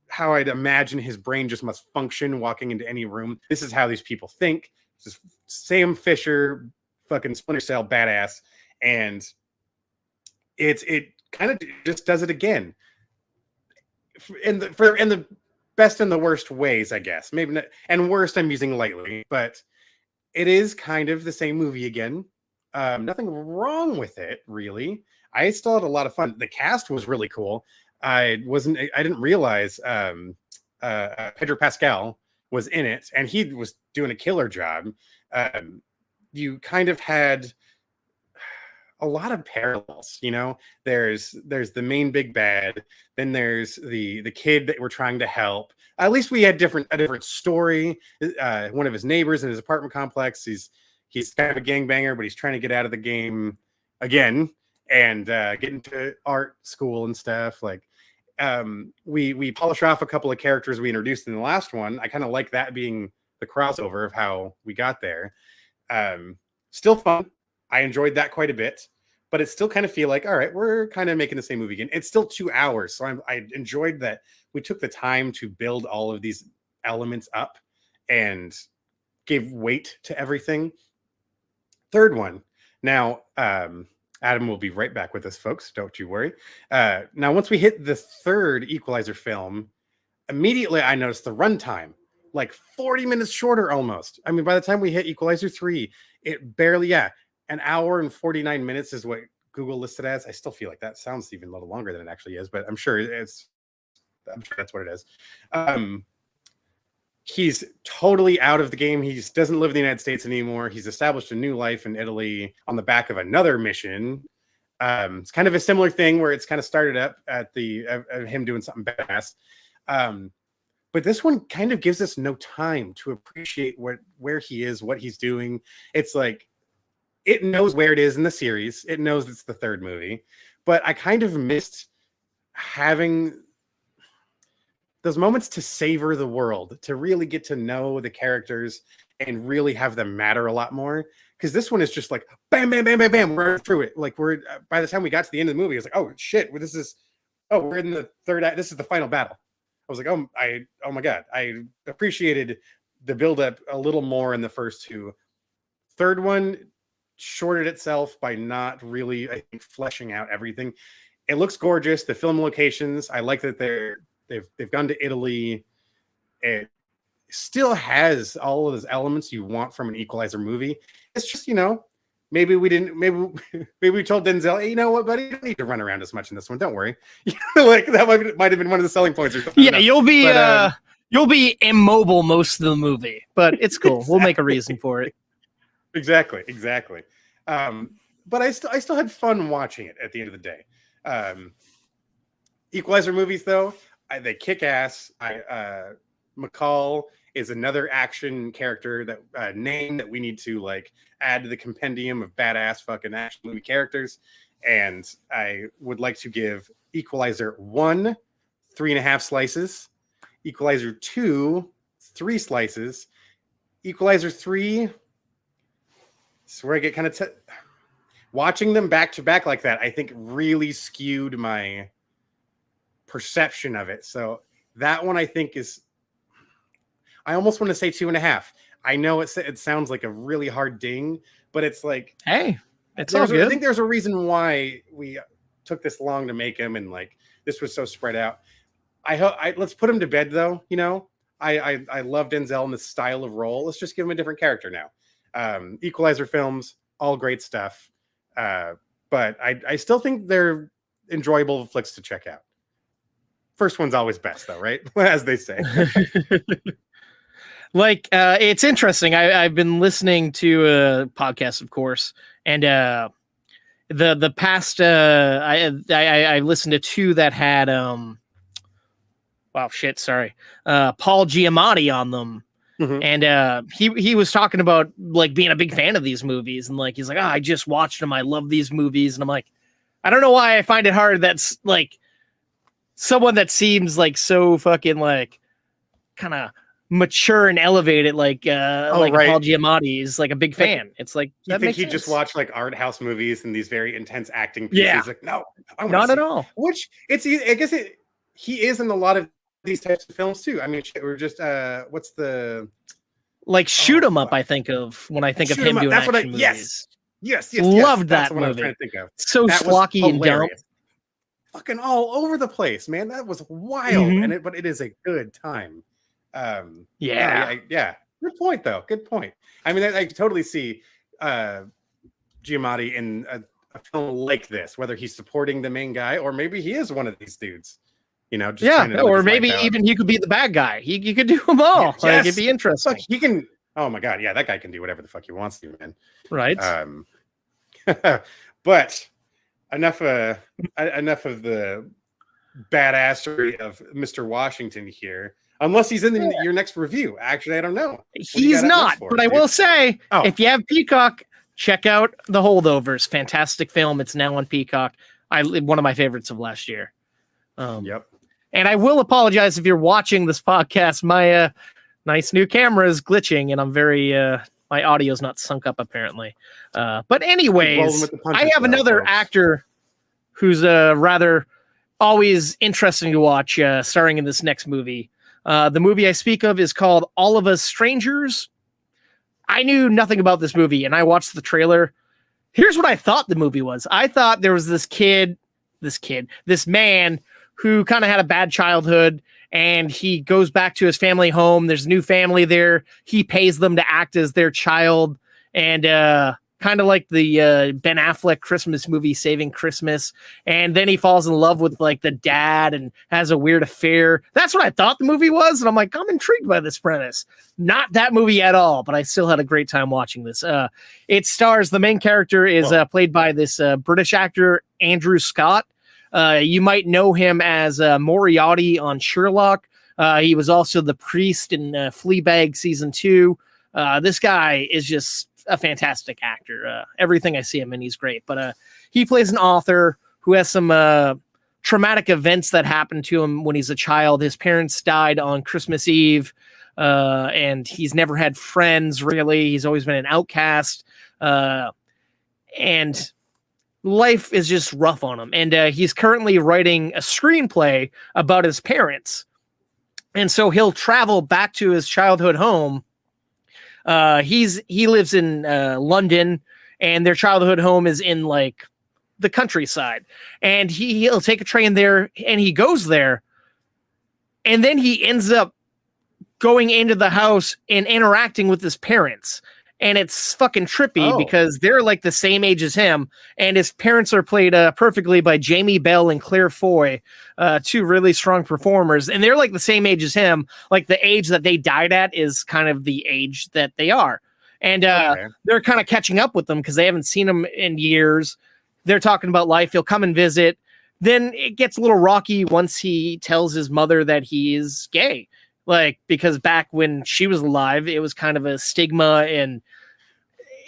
how I'd imagine his brain just must function walking into any room. This is how these people think. This is Sam Fisher, fucking Splinter Cell badass, and it kind of just does it again in the best and the worst ways, I guess. Maybe not, and worst I'm using lightly, but it is kind of the same movie again. Nothing wrong with it, really. I still had a lot of fun. The cast was really cool. I didn't realize Pedro Pascal was in it, and he was doing a killer job. You kind of had a lot of parallels, there's the main big bad, then there's the kid that we're trying to help. At least we had a different story. One of his neighbors in his apartment complex, he's kind of a gangbanger, but he's trying to get out of the game again and get into art school and stuff. Like we polish off a couple of characters we introduced in the last one. I kind of like that being the crossover of how we got there. Still fun. I enjoyed that quite a bit, but it still kind of feel like, all right, we're kind of making the same movie again. It's still 2 hours. So I enjoyed that we took the time to build all of these elements up and gave weight to everything. Third one. Now, Adam will be right back with us, folks. Don't you worry. Now, once we hit the third Equalizer film, immediately I noticed the runtime, like 40 minutes shorter almost. I mean, by the time we hit Equalizer 3, it barely, an hour and 49 minutes is what Google listed as. I still feel like that sounds even a little longer than it actually is, but I'm sure that's what it is. He's totally out of the game. He doesn't live in the United States anymore. He's established a new life in Italy on the back of another mission. It's kind of a similar thing where it's kind of started up at him doing something badass. But this one kind of gives us no time to appreciate where he is, what he's doing. It's like, it knows where it is in the series. It knows it's the third movie, but I kind of missed having those moments to savor the world, to really get to know the characters and really have them matter a lot more. Because this one is just like, bam, bam, bam, bam, bam, we're through it. Like by the time we got to the end of the movie, it's like, oh shit, we're in the third act. This is the final battle. I was like, oh my God. I appreciated the buildup a little more in the first 2. Third one shorted itself by not really, I think, fleshing out everything. It looks gorgeous. The film locations, I like that they've gone to Italy. It still has all of those elements you want from an Equalizer movie. It's just, maybe we told Denzel, hey, you know what, buddy, you don't need to run around as much in this one. Don't worry. Like that might have been one of the selling points or something. Yeah, you'll be immobile most of the movie, but it's cool. Exactly. We'll make a reason for it. Exactly. But I still had fun watching it at the end of the day. Equalizer movies, though, they kick ass. McCall is another action character name that we need to like add to the compendium of badass fucking action movie characters. And I would like to give Equalizer 1 3.5 slices, Equalizer 2 3 slices, Equalizer 3. It's where I get kind of watching them back to back like that. I think really skewed my perception of it. So that one I think is. I almost want to say 2.5. I know it sounds like a really hard ding, but it's like, hey, it's all good. I think there's a reason why we took this long to make him, and like this was so spread out. I hope let's put him to bed though. You know, I love Denzel in this style of role. Let's just give him a different character now. Equalizer films, all great stuff, but I still think they're enjoyable flicks to check out. First one's always best though, right? As they say. Like, it's interesting. I've been listening to a podcast, of course, and the past I listened to 2 that had Paul Giamatti on them, and he was talking about like being a big fan of these movies, and like he's like, I just watched them, I love these movies, and I'm like, I don't know why I find it hard. That's like someone that seems like so fucking like kind of mature and elevated, like Paul Giamatti is like a big fan. It's like you think he just watched like art house movies and these very intense acting pieces. Yeah. Like, no, not at all. Which I guess he is in a lot of these types of films too. I mean, we're just what's the like shoot 'em up? I think of when I think of him doing that's action movies. Yes. Loved that's that what movie. I was trying to think of. So schlocky and dumb. Fucking all over the place, man. That was wild, but it is a good time. Yeah. Good point, though. Good point. I mean, I totally see Giamatti in a film like this, whether he's supporting the main guy or maybe he is one of these dudes. You know, just or maybe even he could be the bad guy. He could do them all. Yes. Like, it'd be interesting. Look, he can. Oh my god, yeah, that guy can do whatever the fuck he wants to, man. Right. But enough of the badassery of Mr. Washington here. Unless he's in your next review. Actually, I don't know. He's not, but I will say, if you have Peacock, check out The Holdovers. Fantastic film. It's now on Peacock. One of my favorites of last year. Yep. And I will apologize if you're watching this podcast. My nice new camera is glitching, and I'm very my audio's not sunk up apparently. But anyways, I have another actor who's rather always interesting to watch, starring in this next movie. The movie I speak of is called All of Us Strangers. I knew nothing about this movie, and I watched the trailer. Here's what I thought the movie was. I thought there was this man who kind of had a bad childhood, and he goes back to his family home. There's a new family there. He pays them to act as their child, and kind of like the Ben Affleck Christmas movie, Saving Christmas. And then he falls in love with like the dad and has a weird affair. That's what I thought the movie was. And I'm like, I'm intrigued by this premise. Not that movie at all, but I still had a great time watching this. It stars, the main character is played by this British actor, Andrew Scott. You might know him as Moriarty on Sherlock. He was also the priest in Fleabag season 2. This guy is just a fantastic actor. Everything I see him in, he's great. But he plays an author who has some traumatic events that happened to him when he's a child. His parents died on Christmas Eve, and he's never had friends, really. He's always been an outcast. And life is just rough on him. And he's currently writing a screenplay about his parents. And so he'll travel back to his childhood home. He lives in London, and their childhood home is in like the countryside. And he'll take a train there, and he goes there, and then he ends up going into the house and interacting with his parents. And it's fucking trippy because they're like the same age as him, and his parents are played perfectly by Jamie Bell and Claire Foy, 2 really strong performers, and they're like the same age as him. Like the age that they died at is kind of the age that they are, and they're kind of catching up with them because they haven't seen him in years. They're talking about life. He'll come and visit. Then it gets a little rocky once he tells his mother that he is gay. Like, because back when she was alive, it was kind of a stigma, and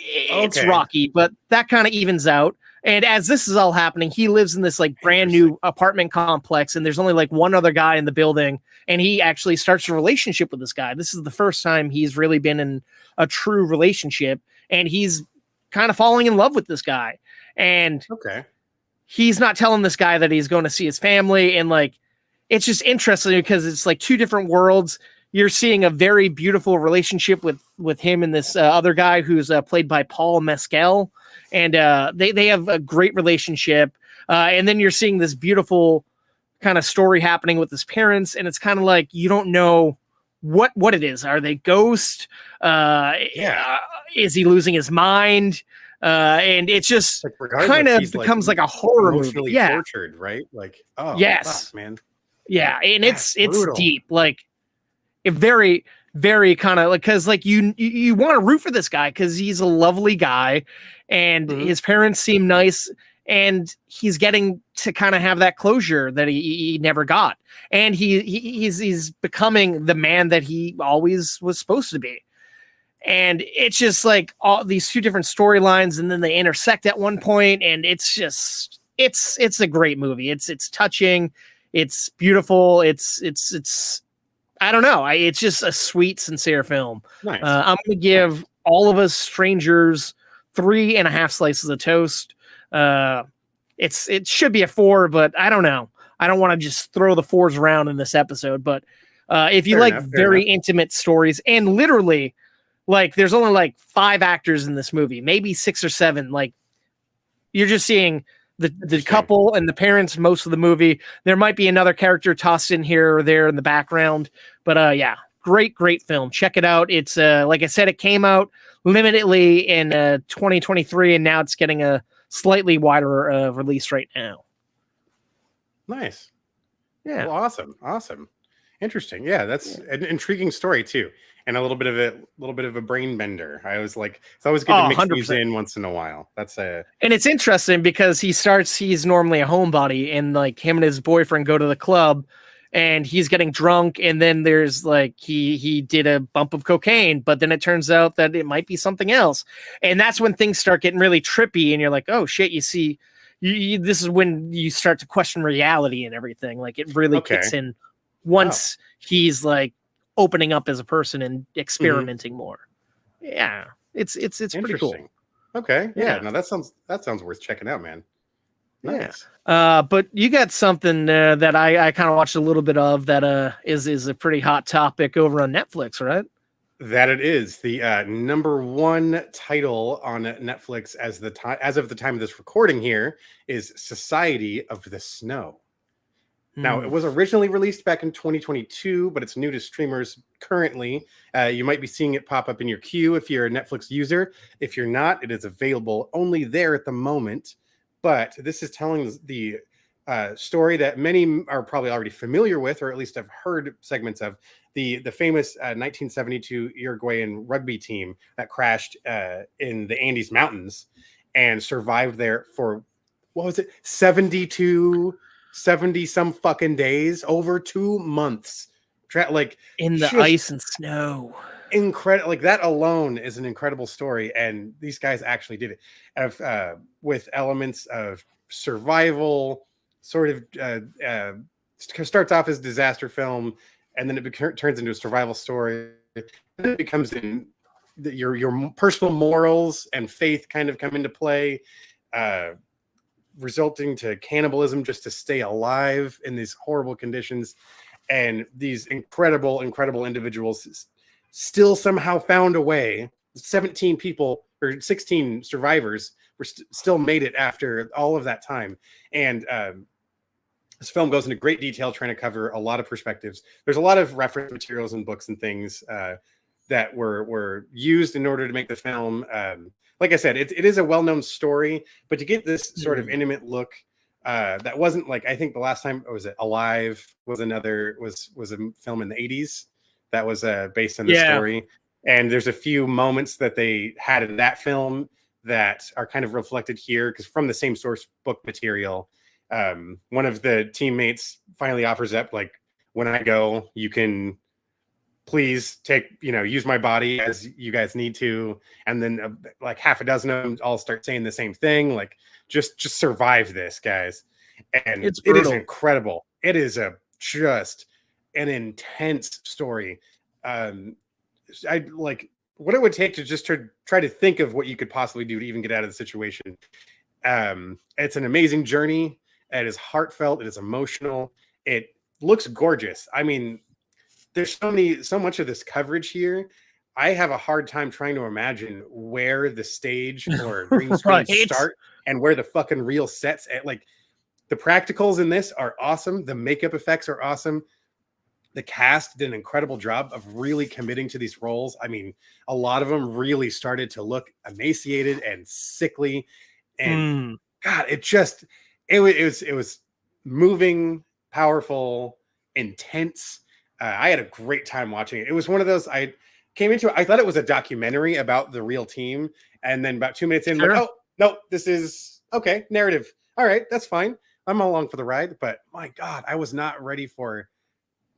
it's rocky, but that kind of evens out. And as this is all happening, he lives in this like brand new apartment complex, and there's only like one other guy in the building, and he actually starts a relationship with this guy. This is the first time he's really been in a true relationship, and he's kind of falling in love with this guy. And he's not telling this guy that he's going to see his family, and like it's just interesting because it's like two different worlds. You're seeing a very beautiful relationship with him and this other guy who's played by Paul Mescal. And they have a great relationship. And then you're seeing this beautiful kind of story happening with his parents. And it's kind of like, you don't know what it is. Are they ghosts? Is he losing his mind? And it's just like kind of becomes like a horror movie. Yeah. Tortured, right? Like, oh, yes, fuck, man. Yeah. And it's deep. Like, it very, very kind of like, because like you want to root for this guy because he's a lovely guy and his parents seem nice, and he's getting to kind of have that closure that he never got, and he's becoming the man that he always was supposed to be. And it's just like all these two different storylines, and then they intersect at one point, and it's just it's a great movie. It's touching, it's beautiful, it's I don't know. It's just a sweet, sincere film. Nice. I'm going to give All of Us Strangers 3.5 slices of toast. It should be a 4, but I don't know. I don't want to just throw the 4s around in this episode. But if you like very intimate stories, and literally, like, there's only like 5 actors in this movie, maybe 6 or 7. Like, you're just seeing the couple and the parents most of the movie. There might be another character tossed in here or there in the background, but yeah, great film. Check it out. It's like I said, it came out limitedly in 2023, and now it's getting a slightly wider release right now. Nice. Yeah. Well, awesome, interesting. Yeah, that's an intriguing story too, and a little bit of a brain bender. I was like, it's always good to mix 100%. These in once in a while. And it's interesting because he's normally a homebody, and like him and his boyfriend go to the club, and he's getting drunk, and then there's like he did a bump of cocaine, but then it turns out that it might be something else, and that's when things start getting really trippy, and you're like, oh shit, you see, this is when you start to question reality and everything. Like it really kicks in once he's like opening up as a person and experimenting more. Yeah, it's pretty cool. Okay, yeah, no, that sounds worth checking out, man. Nice. Yeah. But you got something that I kind of watched a little bit of that is a pretty hot topic over on Netflix, right? That it is the number 1 title on Netflix as of the time of this recording here is Society of the Snow. Now, it was originally released back in 2022, but it's new to streamers currently. You might be seeing it pop up in your queue if you're a Netflix user. If you're not, it is available only there at the moment. But this is telling the story that many are probably already familiar with, or at least have heard segments of, the famous 1972 Uruguayan rugby team that crashed in the Andes Mountains and survived there for, what was it, 70 some fucking days, over 2 months, like in the ice and snow. Incredible. Like that alone is an incredible story, and these guys actually did it with elements of survival. Sort of starts off as a disaster film, and then it turns into a survival story. And it becomes your personal morals and faith kind of come into play. Resulting to cannibalism just to stay alive in these horrible conditions, and these incredible individuals still somehow found a way. 17 people or 16 survivors were still made it after all of that time. And this film goes into great detail trying to cover a lot of perspectives. There's a lot of reference materials and books and things that were used in order to make the film. Like I said, it is a well-known story, but to get this sort of intimate look, that wasn't like, I think the last time, was it Alive was a film in the 80s that was based on the story. And there's a few moments that they had in that film that are kind of reflected here, because from the same source book material, one of the teammates finally offers up, like, when I go, you can please take, use my body as you guys need to. And then like half a dozen of them all start saying the same thing. Like, just survive this, guys. And It's it is brutal. incredible. It is just an intense story. I like what it would take to just to try to think of what you could possibly do to even get out of the situation. It's an amazing journey. It is heartfelt. It is emotional. It looks gorgeous. I mean, there's so much of this coverage here. I have a hard time trying to imagine where the stage or green screen start and where the fucking real sets at. Like, the practicals in this are awesome. The makeup effects are awesome. The cast did an incredible job of really committing to these roles. I mean, a lot of them really started to look emaciated and sickly. And God, it was moving, powerful, intense. I had a great time watching it. It was one of those I came into it. I thought it was a documentary about the real team. And then about 2 minutes in, like, oh, no, this is okay. Narrative. All right, that's fine. I'm along for the ride. But my God, I was not ready for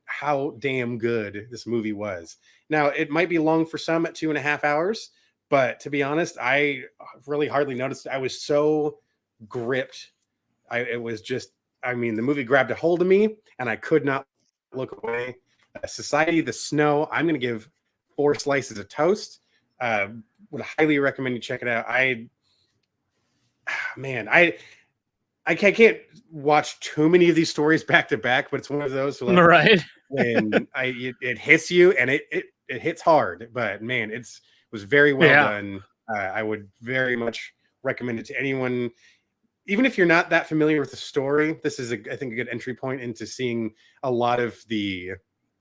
how damn good this movie was. Now, it might be long for some at 2.5 hours, but to be honest, I really hardly noticed. I was so gripped. The movie grabbed a hold of me and I could not look away. Society, the Snow, I'm going to give 4 slices of toast. Would highly recommend you check it out. I can't watch too many of these stories back to back, but it's one of those like, right when it hits you and it hits hard. But man, it was very well done. I would very much recommend it to anyone, even if you're not that familiar with the story. This is I think a good entry point into seeing a lot of the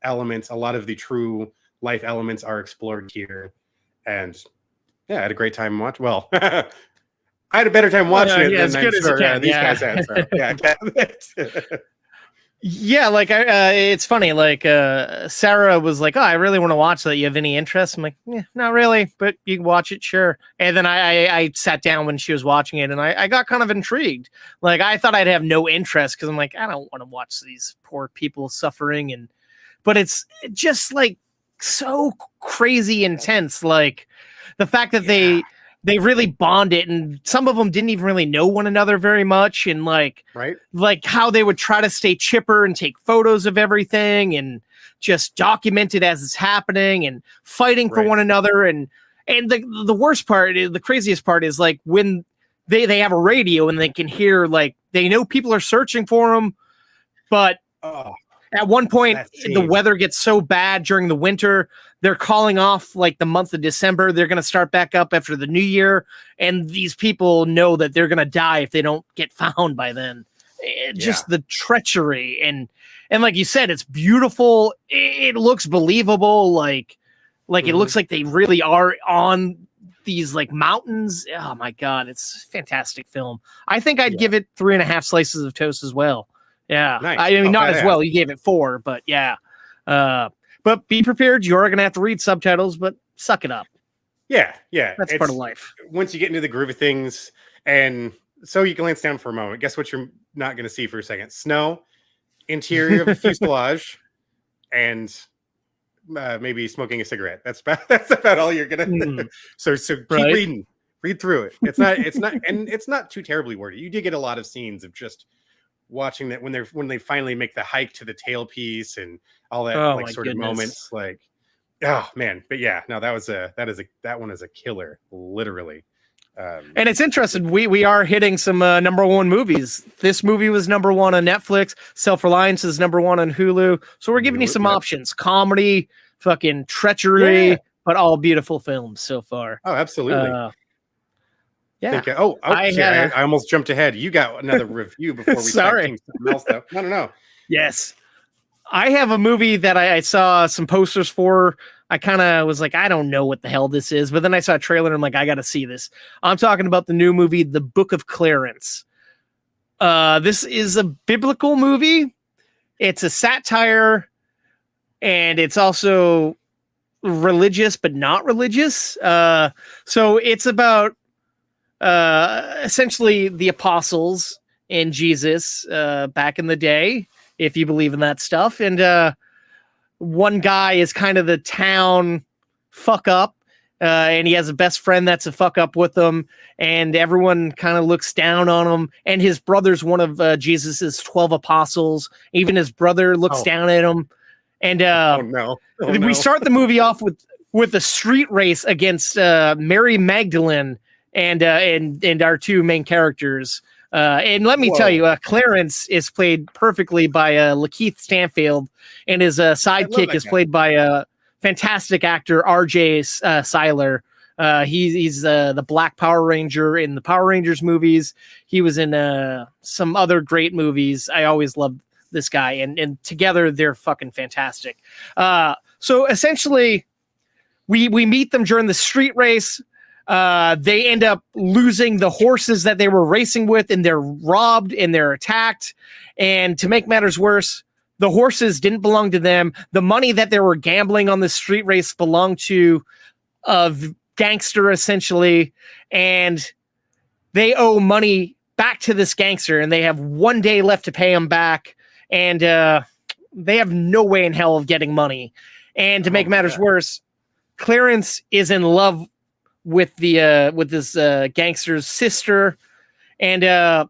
elements, a lot of the true life elements are explored here. And yeah, I had a great time watching. Well, I had a better time watching it than I'm sure these guys had. So, yeah, like it's funny. Like Sarah was like, "Oh, I really want to watch that. You have any interest?" I'm like, "Yeah, not really, but you can watch it, sure." And then I sat down when she was watching it, and I got kind of intrigued. Like, I thought I'd have no interest because I'm like, I don't want to watch these poor people suffering, but it's just like so crazy intense. Like the fact that they really bonded, and some of them didn't even really know one another very much. And like how they would try to stay chipper and take photos of everything and just document it as it's happening and fighting for one another. And the worst part, the craziest part is like when they have a radio and they can hear, like, they know people are searching for them, but at one point the weather gets so bad during the winter, they're calling off like the month of December. They're going to start back up after the new year. And these people know that they're going to die if they don't get found by then. Just the treachery. And like you said, it's beautiful. It looks believable. Like it looks like they really are on these like mountains. Oh my God. It's a fantastic film. I think I'd give it 3.5 slices of toast as well. Yeah. Nice. I mean, not as well. You gave it 4, but yeah. But be prepared. You're going to have to read subtitles, but suck it up. Yeah. That's part of life. Once you get into the groove of things, and so you glance down for a moment. Guess what you're not going to see for a second? Snow, interior of a fuselage, and maybe smoking a cigarette. That's about all you're going to So keep reading. Read through it. It's not too terribly wordy. You do get a lot of scenes of just watching that when they finally make the hike to the tailpiece and all that sort of moments, like, oh man. But yeah, no, that one is a killer, literally. And it's interesting. We are hitting some #1 movies. This movie was #1 on Netflix. Self-Reliance is #1 on Hulu. So we're giving you some options: comedy, fucking treachery, but all beautiful films so far. Oh, absolutely. I almost jumped ahead. You got another review before we start something else, though. No. Yes. I have a movie that I saw some posters for. I kind of was like, I don't know what the hell this is. But then I saw a trailer and I'm like, I got to see this. I'm talking about the new movie, The Book of Clarence. This is a biblical movie. It's a satire. And it's also religious, but not religious. So it's about essentially the apostles and Jesus back in the day, if you believe in that stuff. And one guy is kind of the town fuck up. And he has a best friend that's a fuck up with him, and everyone kind of looks down on him. And his brother's one of Jesus's 12 apostles. Even his brother looks down at him. And we start the movie off with a street race against Mary Magdalene and our two main characters. And let me tell you, Clarence is played perfectly by Lakeith Stanfield, and his sidekick is played by fantastic actor R.J. Seiler. He's the Black Power Ranger in the Power Rangers movies. He was in some other great movies. I always loved this guy, and together they're fucking fantastic. So essentially, we meet them during the street race. They end up losing the horses that they were racing with, and they're robbed and they're attacked. And to make matters worse, the horses didn't belong to them. The money that they were gambling on the street race belonged to a gangster, essentially. And they owe money back to this gangster, and they have 1 day left to pay him back. And they have no way in hell of getting money. And to make matters worse, Clarence is in love with this gangster's sister. And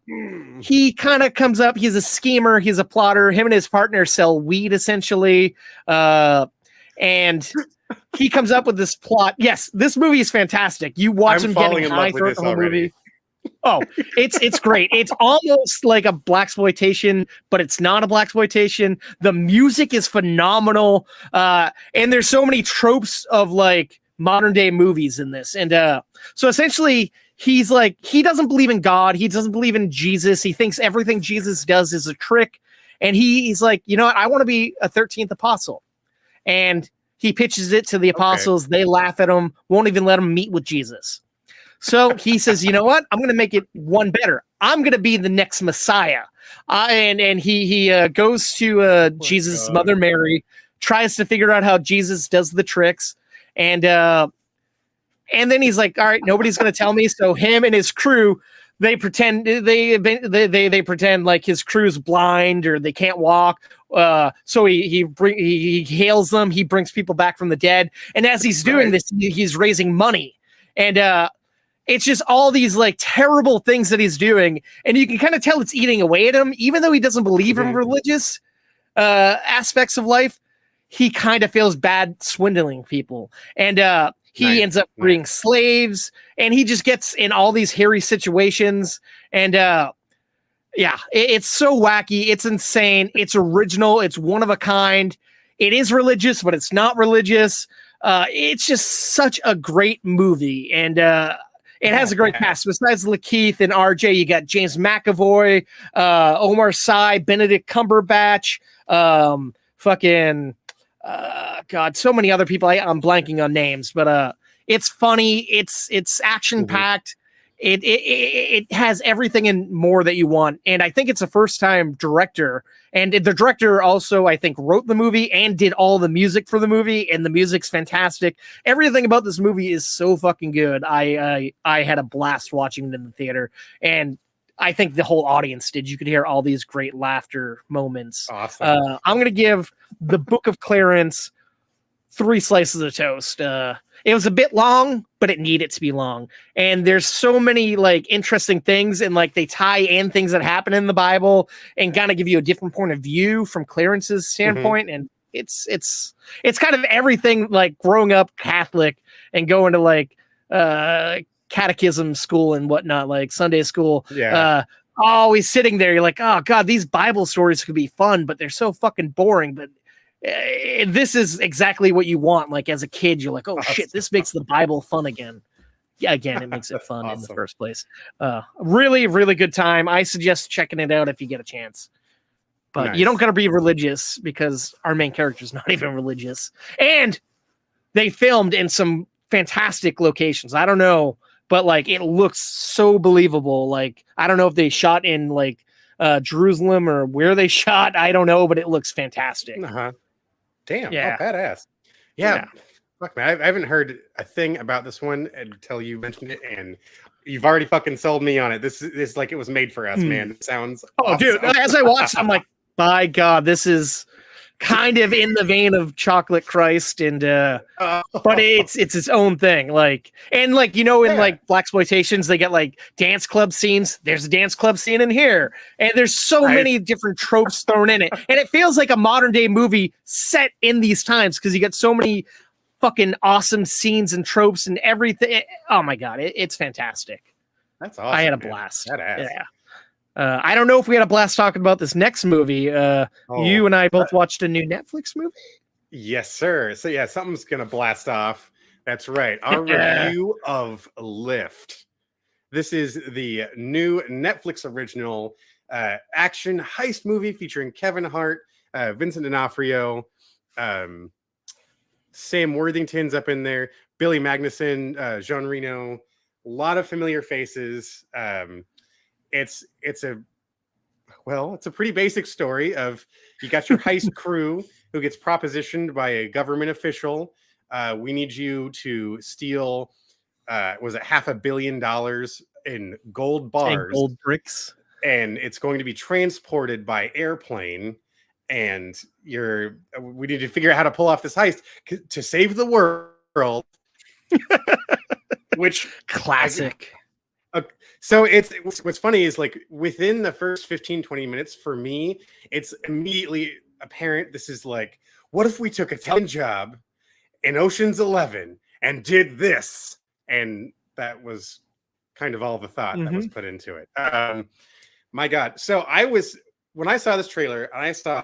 he kind of comes up. He's a schemer. He's a plotter. Him and his partner sell weed, essentially. And he comes up with this plot. Yes, this movie is fantastic. You watch him getting high throughout the whole movie. Oh, it's great. It's almost like a blaxploitation, but it's not a blaxploitation. The music is phenomenal. And there's so many tropes of like modern day movies in this. And so essentially, he's like, he doesn't believe in God. He doesn't believe in Jesus. He thinks everything Jesus does is a trick. And he's like, you know what? I want to be a 13th apostle. And he pitches it to the apostles. Okay. They laugh at him, won't even let him meet with Jesus. So he says, you know what? I'm going to make it one better. I'm going to be the next Messiah. And he goes to Jesus' mother, Mary, tries to figure out how Jesus does the tricks. And then he's like, all right, nobody's going to tell me. So him and his crew, they pretend they pretend like his crew's blind or they can't walk. So he hails them. He brings people back from the dead. And as he's doing this, he's raising money. And it's just all these like terrible things that he's doing. And you can kind of tell it's eating away at him, even though he doesn't believe in religious aspects of life. He kind of feels bad swindling people. And he ends up freeing slaves, and he just gets in all these hairy situations. And it's so wacky. It's insane. It's original. It's one of a kind. It is religious, but it's not religious. It's just such a great movie. And it has a great cast. Besides Lakeith and RJ, you got James McAvoy, Omar Sy, Benedict Cumberbatch, God, so many other people. I'm blanking on names, but it's funny. It's action packed. It has everything and more that you want. And I think it's a first time director. And the director also, I think, wrote the movie and did all the music for the movie. And the music's fantastic. Everything about this movie is so fucking good. I had a blast watching it in the theater, and I think the whole audience did. You could hear all these great laughter moments. Awesome. I'm going to give the Book of Clarence 3 slices of toast. It was a bit long, but it needed to be long. And there's so many like interesting things, and like they tie in things that happen in the Bible and kind of give you a different point of view from Clarence's standpoint. And it's kind of everything like growing up Catholic and going to like catechism school and whatnot, like Sunday school. Always sitting there, you're like, oh God, these Bible stories could be fun, but they're so fucking boring. But this is exactly what you want. Like as a kid, you're like, oh shit, this makes the Bible fun again. Yeah, again, it makes it fun in the first place. Really, really good time. I suggest checking it out if you get a chance. But you don't gotta be religious, because our main character's not even religious. And they filmed in some fantastic locations. I don't know, but like it looks so believable. Like I don't know if they shot in like Jerusalem or where they shot. I don't know, but it looks fantastic. Damn, badass. Yeah. Fuck man, I haven't heard a thing about this one until you mentioned it, and you've already fucking sold me on it. This is like it was made for us, man. It sounds awesome. Dude, as I watched, I'm like, by God, this is kind of in the vein of Chocolate Christ, and but it's its own thing. Like, and like, you know, in like blaxploitations, they get like dance club scenes. There's a dance club scene in here, and there's so many different tropes thrown in it, and it feels like a modern day movie set in these times because you get so many fucking awesome scenes and tropes and everything. Oh my god, it's fantastic. That's awesome. I had a blast. Yeah. I don't know if we had a blast talking about this next movie. You and I both watched a new Netflix movie. Yes, sir. So yeah, something's gonna blast off. That's right. Our review of Lift. This is the new Netflix original action heist movie featuring Kevin Hart, Vincent D'Onofrio, Sam Worthington's up in there, Billy Magnuson, Jean Reno, a lot of familiar faces. It's a pretty basic story of you got your heist crew who gets propositioned by a government official. We need you to steal, was it $500 million in gold bars, and gold bricks, and it's going to be transported by airplane. And we need to figure out how to pull off this heist to save the world. Which classic. So what's funny is like within the first 15-20 minutes for me, it's immediately apparent this is like, what if we took a job in Ocean's 11 and did this? And that was kind of all the thought that was put into it. My God. So when I saw this trailer and I saw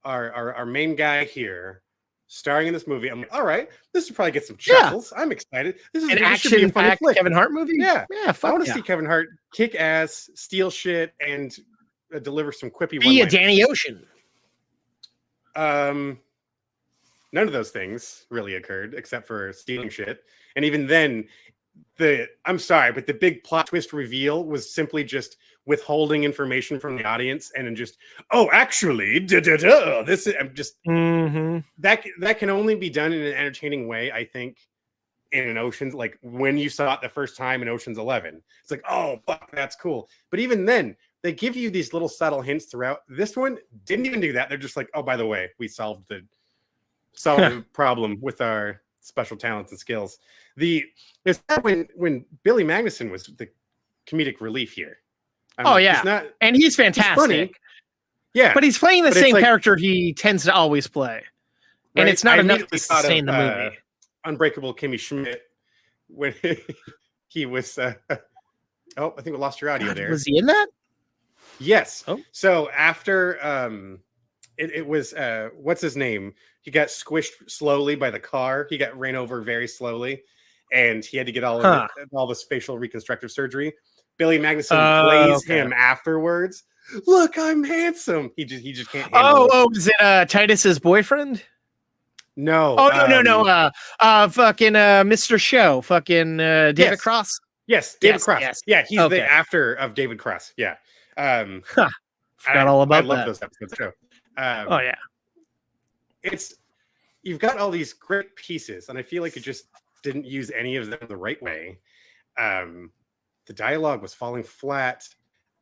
our main guy here starring in this movie, I'm like, all right, this will probably get some chuckles. I'm excited. This is an action-packed Kevin Hart movie. Yeah. I want to see Kevin Hart kick ass, steal shit, and deliver some quippy be a Danny Ocean. None of those things really occurred except for stealing shit. And even then, I'm sorry, but the big plot twist reveal was simply just withholding information from the audience and then just, oh, actually, this is, I'm just that can only be done in an entertaining way, I think, in an Ocean's, like when you saw it the first time in Ocean's 11. It's like, oh, fuck, that's cool. But even then, they give you these little subtle hints throughout. This one didn't even do that. They're just like, oh, by the way, we solved the problem with our special talents and skills. It's that when Billy Magnuson was the comedic relief here. And he's fantastic. He's funny. Yeah, but he's playing the same character he tends to always play, and it's not enough to sustain the movie. Unbreakable Kimmy Schmidt, when he was. I think we lost your audio there. Was he in that? Yes. Oh. So after it was what's his name? He got squished slowly by the car. He got ran over very slowly, and he had to get all this facial reconstructive surgery. Billy Magnuson plays him afterwards. Look, I'm handsome. He just can't handle it. Is it Titus's boyfriend? No. No. Fucking Mr. Show. Fucking David Cross. Yes, David Cross. Yes. Yeah, he's the actor of David Cross. Yeah. Forgot all about that. I love those episodes of the show. You've got all these great pieces, and I feel like you just didn't use any of them the right way. The dialogue was falling flat.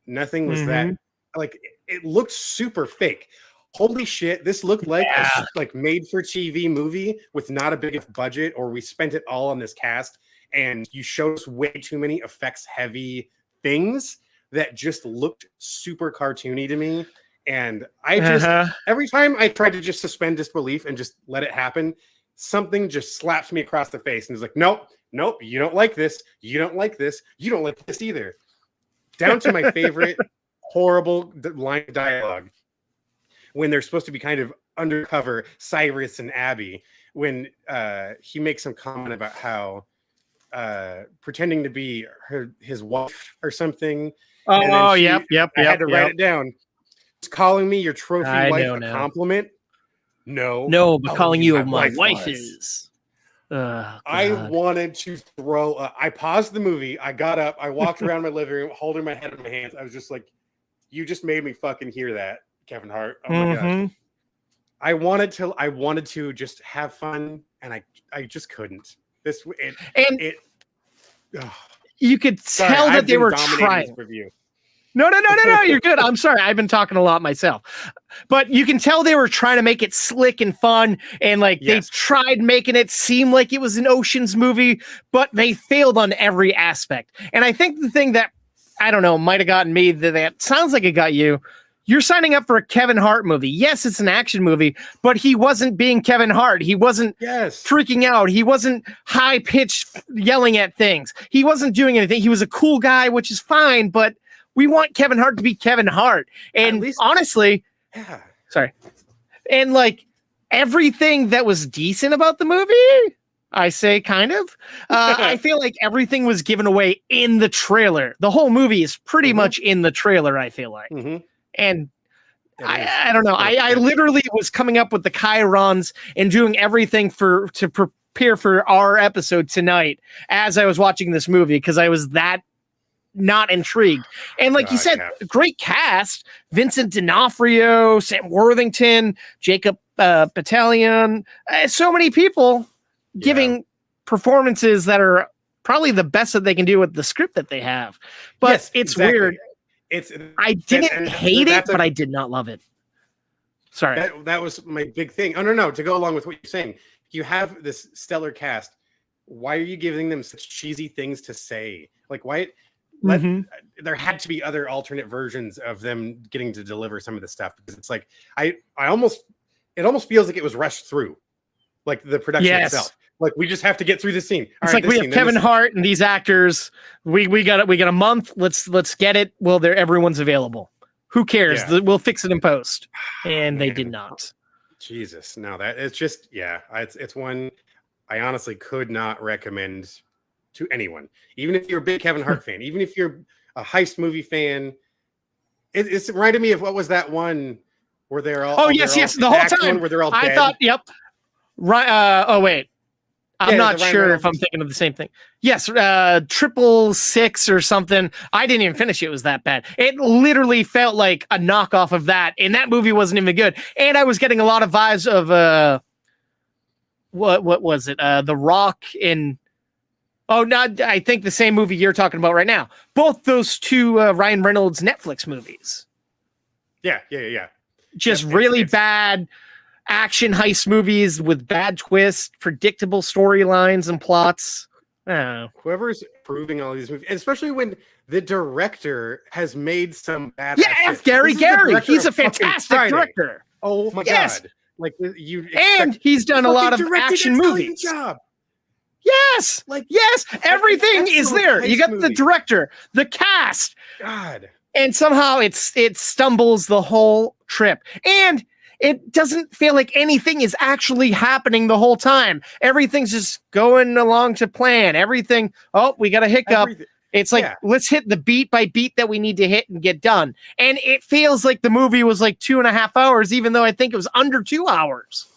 Nothing was that, like, it looked super fake. Holy shit, this looked like a made for TV movie with not a big budget, or we spent it all on this cast and you showed us way too many effects heavy things that just looked super cartoony to me. And I just, every time I tried to just suspend disbelief and just let it happen, something just slaps me across the face and is like, nope, you don't like this. You don't like this. You don't like this either. Down to my favorite horrible line of dialogue when they're supposed to be kind of undercover, Cyrus and Abby, when he makes some comment about how pretending to be his wife or something. Yep. I had to write it down. It's calling me your trophy wife a compliment. No, but calling you my wife is. I wanted to I paused the movie. I got up. I walked around my living room holding my head in my hands. I was just like, you just made me fucking hear that, Kevin Hart. Oh my gosh. I wanted to just have fun, and I just couldn't. You could tell that they were trying. No. You're good. I'm sorry. I've been talking a lot myself. But you can tell they were trying to make it slick and fun. And like they tried making it seem like it was an Ocean's movie, but they failed on every aspect. And I think the thing that, I don't know, might have gotten me, that sounds like it got you. You're signing up for a Kevin Hart movie. Yes, it's an action movie, but he wasn't being Kevin Hart. He wasn't freaking out. He wasn't high-pitched yelling at things. He wasn't doing anything. He was a cool guy, which is fine, but we want Kevin Hart to be Kevin Hart. And honestly, sorry. And like everything that was decent about the movie, I say kind of, I feel like everything was given away in the trailer. The whole movie is pretty much in the trailer, I feel like. And I don't know. I literally was coming up with the chyrons and doing everything to prepare for our episode tonight as I was watching this movie because I was that not intrigued. And like you said, great cast: Vincent D'Onofrio, Sam Worthington, Jacob Batalon, so many people giving performances that are probably the best that they can do with the script that they have. But it's weird. I didn't hate it, but I did not love it. Sorry. That was my big thing. Oh, no. To go along with what you're saying, you have this stellar cast. Why are you giving them such cheesy things to say? Like, why? There had to be other alternate versions of them getting to deliver some of the stuff because it's like it almost feels like it was rushed through, like the production itself. Like we just have to get through the scene. It's like we have Kevin Hart and these actors. We got a month. Let's get it. Well, everyone's available. Who cares? We'll fix it in post. And they did not. Jesus, no, that it's just it's one I honestly could not recommend to anyone. Even if you're a big Kevin Hart fan, even if you're a heist movie fan, it's reminded me of what was that one where they're all the whole time where they're all dead. I thought right. Wait. I'm not sure if I'm thinking of the same thing. Yes, 666 or something. I didn't even finish it. It was that bad. It literally felt like a knockoff of that, and that movie wasn't even good. And I was getting a lot of vibes of what was it? The Rock in. Oh, not. I think the same movie you're talking about right now. Both those two Ryan Reynolds Netflix movies. Yeah. Just really bad action heist movies with bad twists, predictable storylines and plots. Whoever's approving all these movies, especially when the director has made some bad. Gary. He's a fantastic director. Oh my god! Like and he's done a lot of action movies. Job. Yes, everything is there. You got the director, the cast. God. And somehow it stumbles the whole trip. And it doesn't feel like anything is actually happening the whole time. Everything's just going along to plan. Everything. Oh, we got a hiccup. It's like, let's hit the beat by beat that we need to hit and get done. And it feels like the movie was like 2.5 hours, even though I think it was under 2 hours.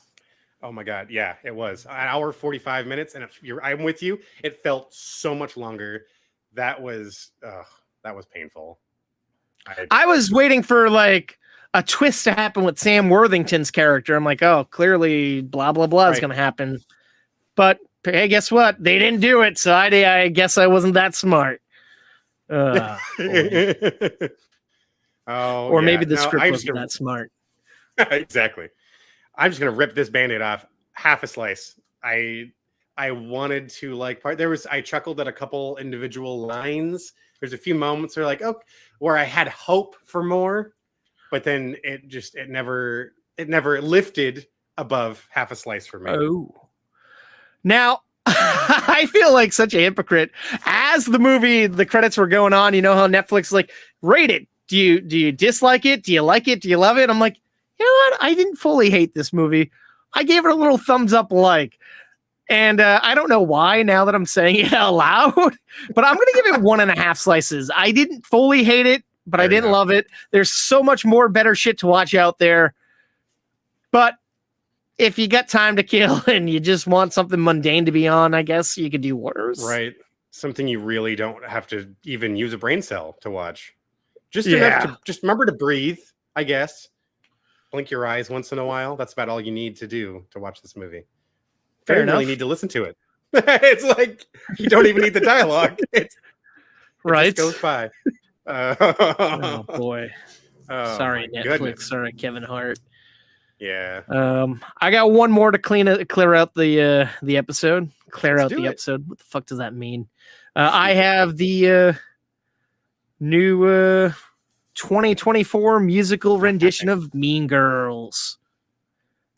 Oh my God. Yeah, it was an hour, 45 minutes. And I'm with you. It felt so much longer. That was painful. I was waiting for like a twist to happen with Sam Worthington's character. I'm like, oh, clearly blah, blah, blah is going to happen. But hey, guess what? They didn't do it. So I guess I wasn't that smart. Or maybe the script wasn't that smart. Exactly. I'm just going to rip this Band-Aid off. Half a slice. I wanted to I chuckled at a couple individual lines. There's a few moments where I had hope for more, but then it never lifted above half a slice for me. Oh, now I feel like such a hypocrite. As the credits were going on, you know how Netflix rate it. Do you dislike it? Do you like it? Do you love it? I'm like, you know what? I didn't fully hate this movie. I gave it a little thumbs up And I don't know why now that I'm saying it out loud, but I'm going to give it 1.5 slices. I didn't fully hate it, but I didn't love it. There's so much more better shit to watch out there. But if you got time to kill and you just want something mundane to be on, I guess you could do worse. Right. Something you really don't have to even use a brain cell to watch. Just enough to just remember to breathe, I guess. Blink your eyes once in a while. That's about all you need to do to watch this movie. Fair enough. You really need to listen to it. It's like you don't even need the dialogue. It just goes by. Oh boy. Oh, Sorry, my Netflix. goodness. Sorry, Kevin Hart. Yeah. I got one more to clear out the episode. Clear Let's out do the it. episode. What the fuck does that mean? I have the new 2024 musical rendition of Mean Girls.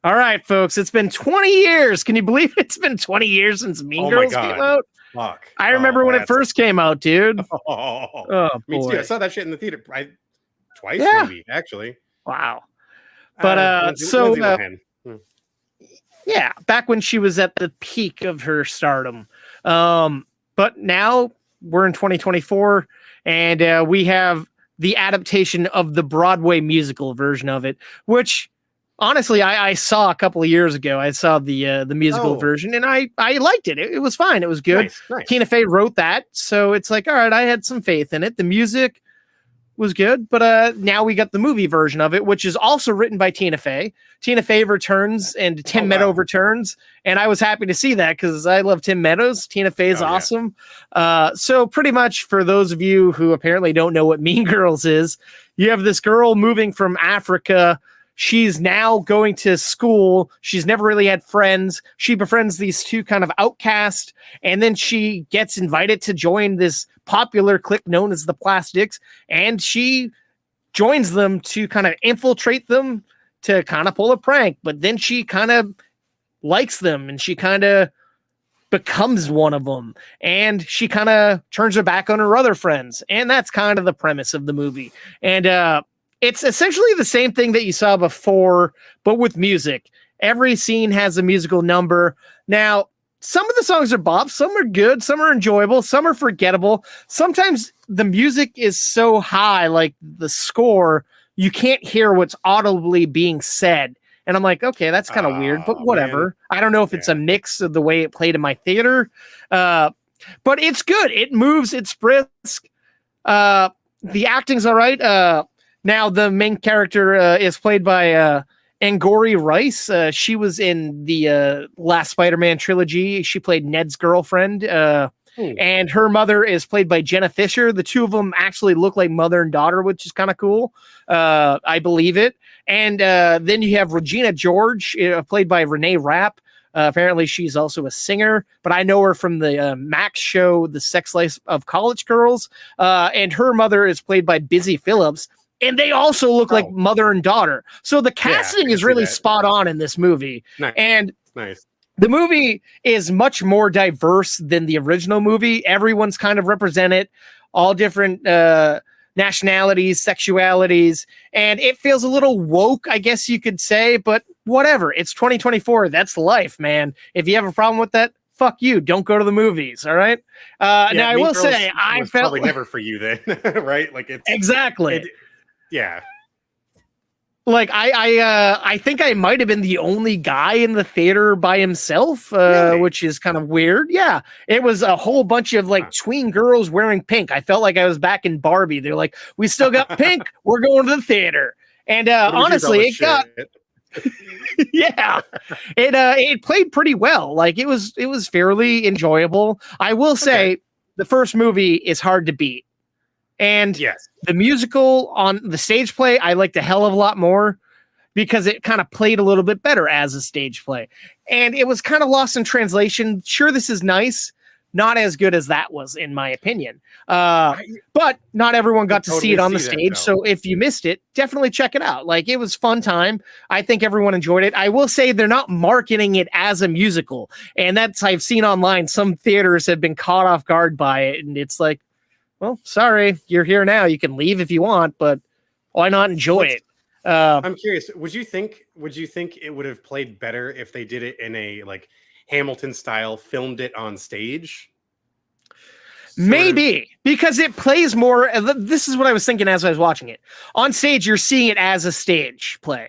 All right, folks, it's been 20 years. Can you believe it's been 20 years since Mean Girls came out? Fuck. I remember when it first came out, dude. Oh, me too. boy. I saw that shit in the theater twice, Yeah. maybe, actually. Wow. But Lindsay so Lohan. yeah, back when she was at the peak of her stardom. But now we're in 2024, and we have the adaptation of the Broadway musical version of it, which honestly I saw a couple of years ago. I saw the musical version, and I liked it. It was fine. It was good. Nice. Tina Fey wrote that, so it's like, all right, I had some faith in it. The music was good, but now we got the movie version of it, which is also written by Tina Fey. Tina Fey returns and Tim Meadows returns, and I was happy to see that because I love Tim Meadows. Tina Fey is awesome. So pretty much for those of you who apparently don't know what Mean Girls is, you have this girl moving from Africa. She's now going to school. She's never really had friends. She befriends these two kind of outcasts, and then she gets invited to join this popular clique known as the Plastics, and she joins them to kind of infiltrate them to kind of pull a prank. But then she kind of likes them, and she kind of becomes one of them, and she kind of turns her back on her other friends, and that's kind of the premise of the movie. And it's essentially the same thing that you saw before, but with music. Every scene has a musical number. Now, some of the songs are bops, some are good, some are enjoyable, some are forgettable. Sometimes the music is so high, like the score, you can't hear what's audibly being said. And I'm like, okay, that's kind of weird, but whatever. Man. I don't know if it's a mix of the way it played in my theater, but it's good. It moves, it's brisk. The acting's all right. Now, the main character is played by Angourie Rice. She was in the last Spider-Man trilogy. She played Ned's girlfriend. And her mother is played by Jenna Fisher. The two of them actually look like mother and daughter, which is kind of cool. I believe it. And then you have Regina George, played by Renee Rapp. Apparently, she's also a singer, but I know her from the Max show, The Sex Life of College Girls. And her mother is played by Busy Phillips. And they also look like mother and daughter. So the casting is really spot on in this movie. Nice. And the movie is much more diverse than the original movie. Everyone's kind of represented, all different nationalities, sexualities, and it feels a little woke, I guess you could say, but whatever. It's 2024. That's life, man. If you have a problem with that, fuck you. Don't go to the movies. All right. Now I will say I felt probably never for you then, right? Like it's exactly. Yeah. Like I think I might have been the only guy in the theater by himself, Really? which is kind of weird. Yeah, it was a whole bunch of like tween girls wearing pink. I felt like I was back in Barbie. They're like, we still got pink. We're going to the theater. And honestly, it got yeah, it played pretty well. Like it was fairly enjoyable. I will say the first movie is hard to beat. And the musical on the stage play, I liked a hell of a lot more because it kind of played a little bit better as a stage play. And it was kind of lost in translation. Sure, this is nice. Not as good as that was, in my opinion. But not everyone got to see it on the stage. So if you missed it, definitely check it out. Like, it was fun time. I think everyone enjoyed it. I will say they're not marketing it as a musical. And that's, I've seen online, some theaters have been caught off guard by it. And it's like, well, sorry, you're here now. You can leave if you want, but why not enjoy it? I'm curious. Would you think it would have played better if they did it in a like Hamilton style, filmed it on stage? Maybe because it plays more. This is what I was thinking as I was watching it. On stage, you're seeing it as a stage play,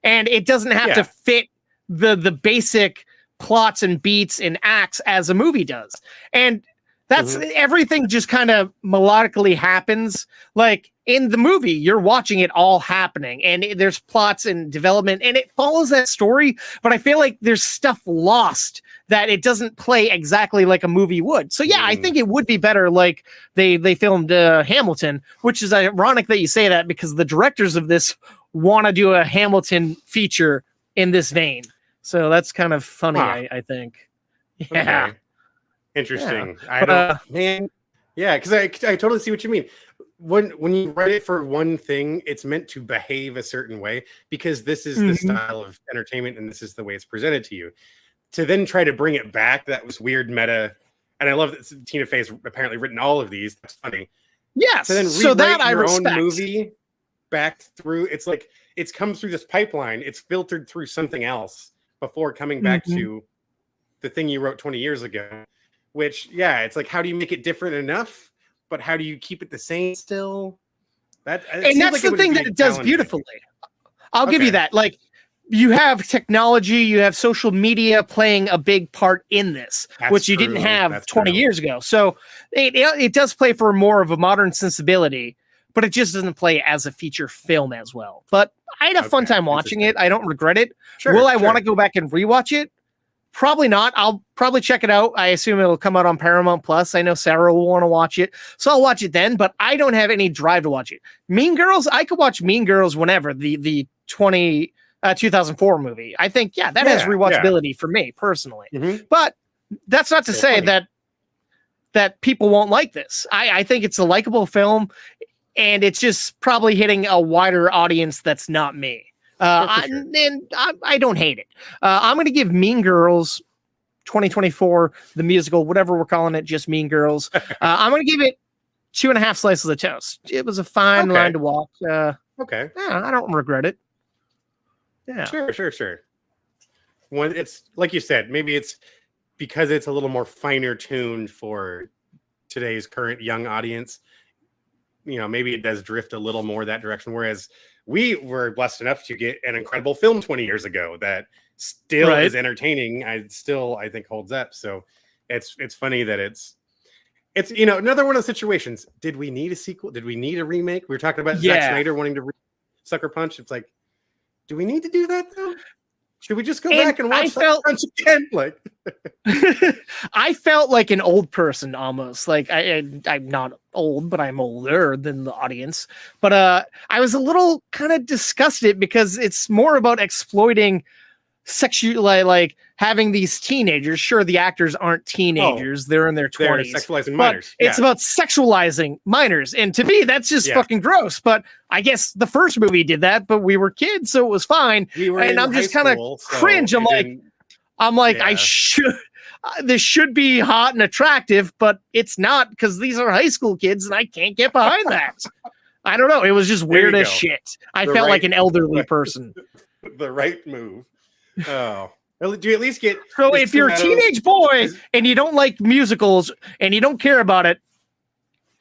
and it doesn't have to fit the basic plots and beats and acts as a movie does. And that's everything just kind of melodically happens. Like in the movie, you're watching it all happening, and there's plots and development, and it follows that story. But I feel like there's stuff lost that it doesn't play exactly like a movie would. So yeah, I think it would be better like they filmed Hamilton, which is ironic that you say that because the directors of this want to do a Hamilton feature in this vein. So that's kind of funny, I think. Yeah. Okay. Interesting. Yeah. Yeah, because I totally see what you mean. When you write it for one thing, it's meant to behave a certain way because this is the style of entertainment and this is the way it's presented to you. To then try to bring it back, that was weird meta. And I love that Tina Fey's apparently written all of these. That's funny. Yes. So then so that I your respect. own movie back through. It's like it's come through this pipeline. It's filtered through something else before coming back to the thing you wrote 20 years ago. Which, yeah, it's like, how do you make it different enough? But how do you keep it the same still? And that's the thing that it does beautifully. I'll give you that. Like, you have technology, you have social media playing a big part in this, which you didn't have 20 years ago. So it does play for more of a modern sensibility, but it just doesn't play as a feature film as well. But I had a fun time watching it. I don't regret it. Will I want to go back and rewatch it? Probably not. I'll probably check it out. I assume it'll come out on Paramount Plus. I know Sarah will want to watch it, so I'll watch it then, but I don't have any drive to watch it. Mean Girls, I could watch Mean Girls whenever, the 2004 movie. I think, that has rewatchability for me personally. But that's not to say that people won't like this. I think it's a likable film, and it's just probably hitting a wider audience that's not me. And I don't hate it. I'm going to give Mean Girls 2024, the musical, whatever we're calling it, just Mean Girls. I'm going to give it 2.5 slices of toast. It was a fine line to walk. I don't regret it. Yeah. Sure. When it's like you said, maybe it's because it's a little more finer tuned for today's current young audience. Maybe it does drift a little more that direction. Whereas we were blessed enough to get an incredible film 20 years ago that still is entertaining. I think holds up. So it's funny that it's another one of the situations. Did we need a sequel? Did we need a remake? We were talking about Zack Snyder wanting to Sucker Punch. It's like, do we need to do that though? Should we just go back and watch Sucker Punch again? Like, I felt like an old person almost. Like I'm not old, but I'm older than the audience. But I was a little kind of disgusted because it's more about exploiting sexual, like having these teenagers. Sure, the actors aren't teenagers; they're in their 20s. They're sexualizing minors. It's about sexualizing minors, and to me, that's just fucking gross. But I guess the first movie did that, but we were kids, so it was fine. And I'm just kind of cringe. I'm like, I should. This should be hot and attractive, but it's not because these are high school kids, and I can't get behind that. I don't know. It was just weird as shit. I felt like an elderly person. The right move. Oh, do you at least get? So if you're a teenage boy and you don't like musicals and you don't care about it,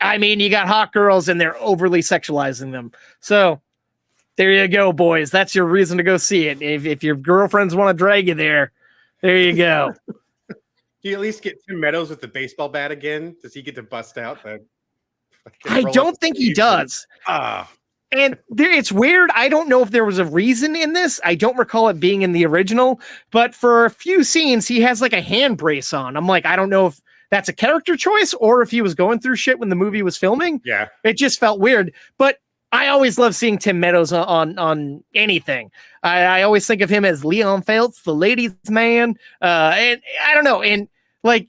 I mean, you got hot girls and they're overly sexualizing them. So there you go, boys. That's your reason to go see it. If your girlfriends want to drag you there you go. Do you at least get Tim Meadows with the baseball bat again? Does he get to bust out? I don't think he does. And it's weird. I don't know if there was a reason in this. I don't recall it being in the original, but for a few scenes, he has like a hand brace on. I'm like, I don't know if that's a character choice or if he was going through shit when the movie was filming. Yeah. It just felt weird. But I always love seeing Tim Meadows on anything. I always think of him as Leon Feltz, the ladies' man. And I don't know. And like,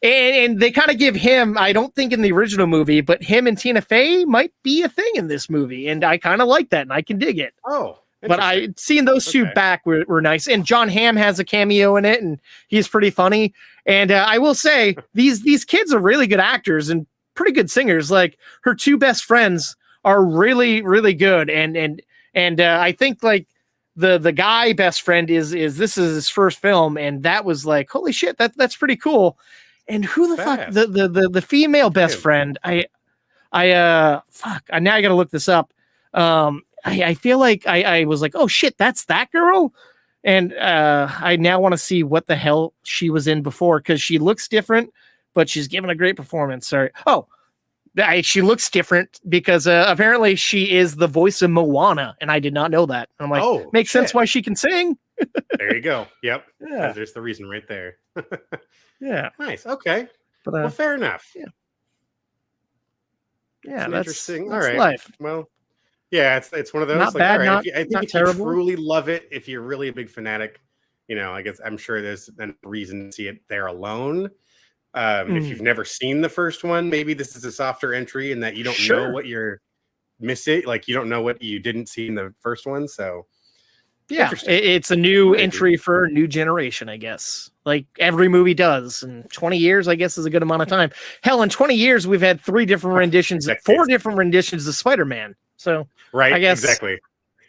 and they kind of give him, I don't think in the original movie, but him and Tina Fey might be a thing in this movie. And I kind of like that and I can dig it. Oh, but seeing those two back were nice. And John Hamm has a cameo in it and he's pretty funny. And I will say these kids are really good actors and pretty good singers. Like her two best friends are really, really good. And I think like the guy best friend is this is his first film. And that was like, holy shit, that's pretty cool. And who the fuck the female best friend? Now I gotta look this up. I feel like I was like, oh shit, that's that girl. And I now want to see what the hell she was in before because she looks different, but she's given a great performance. Sorry. Oh, she looks different because apparently she is the voice of Moana, and I did not know that. I'm like, Oh, makes sense shit. why she can sing. There you go. Yep. Yeah. There's the reason right there. Yeah. Nice. Okay. But, Well, fair enough. Yeah. That's interesting. That's All right. life. Well, yeah, it's one of those. Not like, bad, all right, not- I think not if terrible. you truly love it, if you're really a big fanatic, I guess I'm sure there's a reason to see it there alone. If you've never seen the first one, maybe this is a softer entry in that you don't know what you're missing. Like you don't know what you didn't see in the first one. So yeah, it's a new Maybe. entry for a new generation, I guess. Like every movie does. And 20 years, I guess, is a good amount of time. Hell, in 20 years, we've had 3 different renditions, 4 different renditions of Spider-Man. So right, I guess exactly.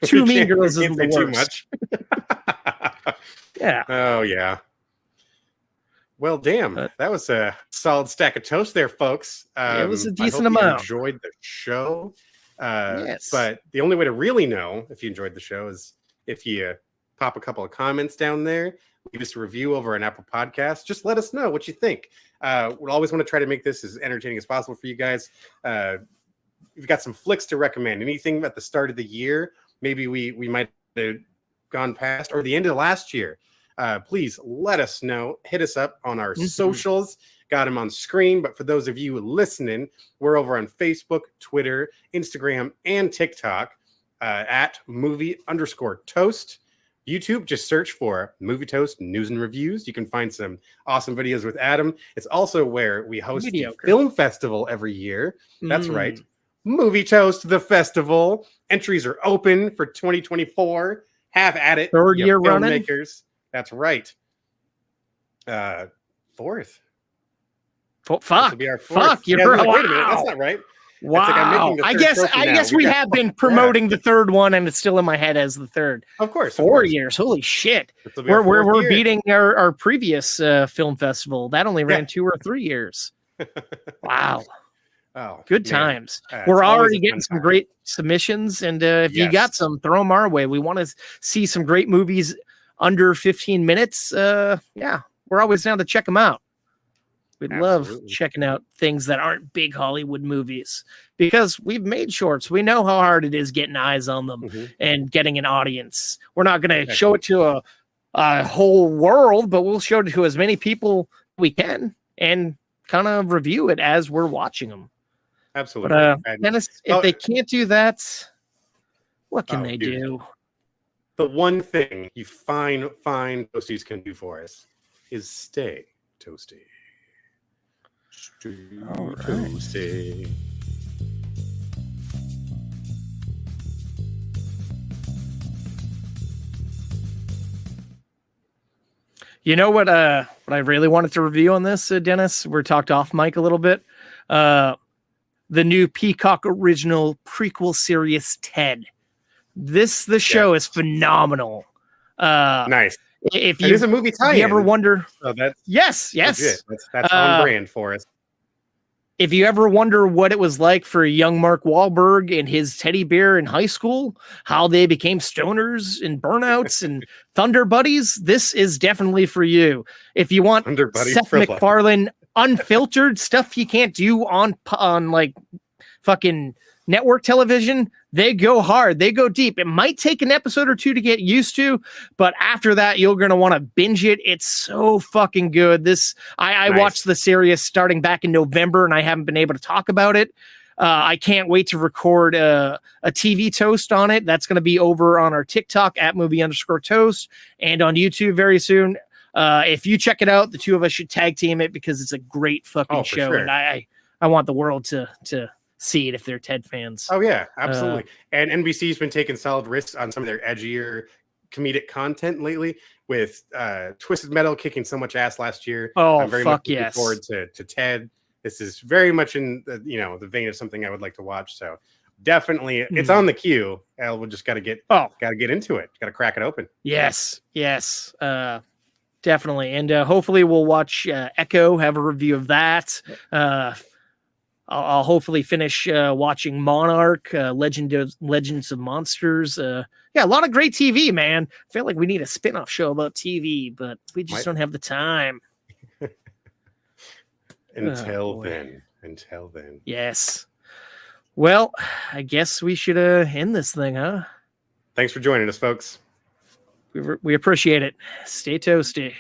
2 Mean Girls Can't isn't the say worst. too much. Yeah. Oh yeah. Well, damn, that was a solid stack of toast there, folks. It was a I decent hope you amount. enjoyed the show. Yes. But the only way to really know if you enjoyed the show is if you pop a couple of comments down there, leave us a review over an Apple Podcast. Just let us know what you think. We'll always want to try to make this as entertaining as possible for you guys. We've got some flicks to recommend. Anything at the start of the year, maybe we might have gone past, or the end of last year. Please let us know. Hit us up on our socials. Got them on screen. But for those of you listening, we're over on Facebook, Twitter, Instagram, and TikTok at movie_toast. YouTube, just search for Movie Toast News and Reviews. You can find some awesome videos with Adam. It's also where we host the film festival every year. That's right. Movie Toast, the festival. Entries are open for 2024. Have at it. 3rd year running. Filmmakers. That's right. 4th. Fuck. Be our 4th. Fuck. You're Like, wait a minute. That's not right. Wow. I guess we have been promoting the 3rd one, and it's still in my head as the 3rd. Of course. 4 years. Holy shit. We're beating our previous film festival. That only ran 2 or 3 years. Wow. Oh, good times. We're already getting some great submissions, and if you got some, throw them our way. We want to see some great movies under 15 minutes. We're always down to check them out. We'd love checking out things that aren't big Hollywood movies because we've made shorts. We know how hard it is getting eyes on them and getting an audience. We're not going to show it to a whole world, but we'll show it to as many people we can and kind of review it as we're watching them. Absolutely. But Dennis, if they can't do that, what can they do? The one thing you fine toasties can do for us is stay toasty. Stay toasty. You know what I really wanted to review on this, Dennis? We talked off mic a little bit. The new Peacock original prequel series, Ted. The show is phenomenal. Nice. If it is a movie tie-in. If you ever wonder, yes, that's on brand for us. If you ever wonder what it was like for young Mark Wahlberg and his teddy bear in high school, how they became stoners and burnouts and Thunder Buddies, this is definitely for you. If you want Seth MacFarlane unfiltered stuff you can't do on like fucking network television, they go hard, they go deep. It might take an episode or 2 to get used to, but after that you're gonna want to binge it. It's so fucking good. I watched the series starting back in November and I haven't been able to talk about it. I can't wait to record a TV toast on it. That's going to be over on our TikTok at movie_toast and on YouTube very soon. If you check it out, the 2 of us should tag team it because it's a great fucking show. Sure. And I want the world to see it if they're Ted fans. Oh yeah, absolutely. And NBC's been taking solid risks on some of their edgier comedic content lately with Twisted Metal kicking so much ass last year. I'm very much looking forward to Ted. This is very much in the vein of something I would like to watch. So definitely it's on the queue. We'll just gotta get into it. Gotta crack it open. Yes. Definitely. And hopefully we'll watch Echo, have a review of that. I'll hopefully finish watching Monarch, Legends of Monsters. A lot of great TV, man. I feel like we need a spin-off show about TV, but we just don't have the time. Until then. Until then. Yes. Well, I guess we should end this thing, huh? Thanks for joining us, folks. We appreciate it. Stay toasty.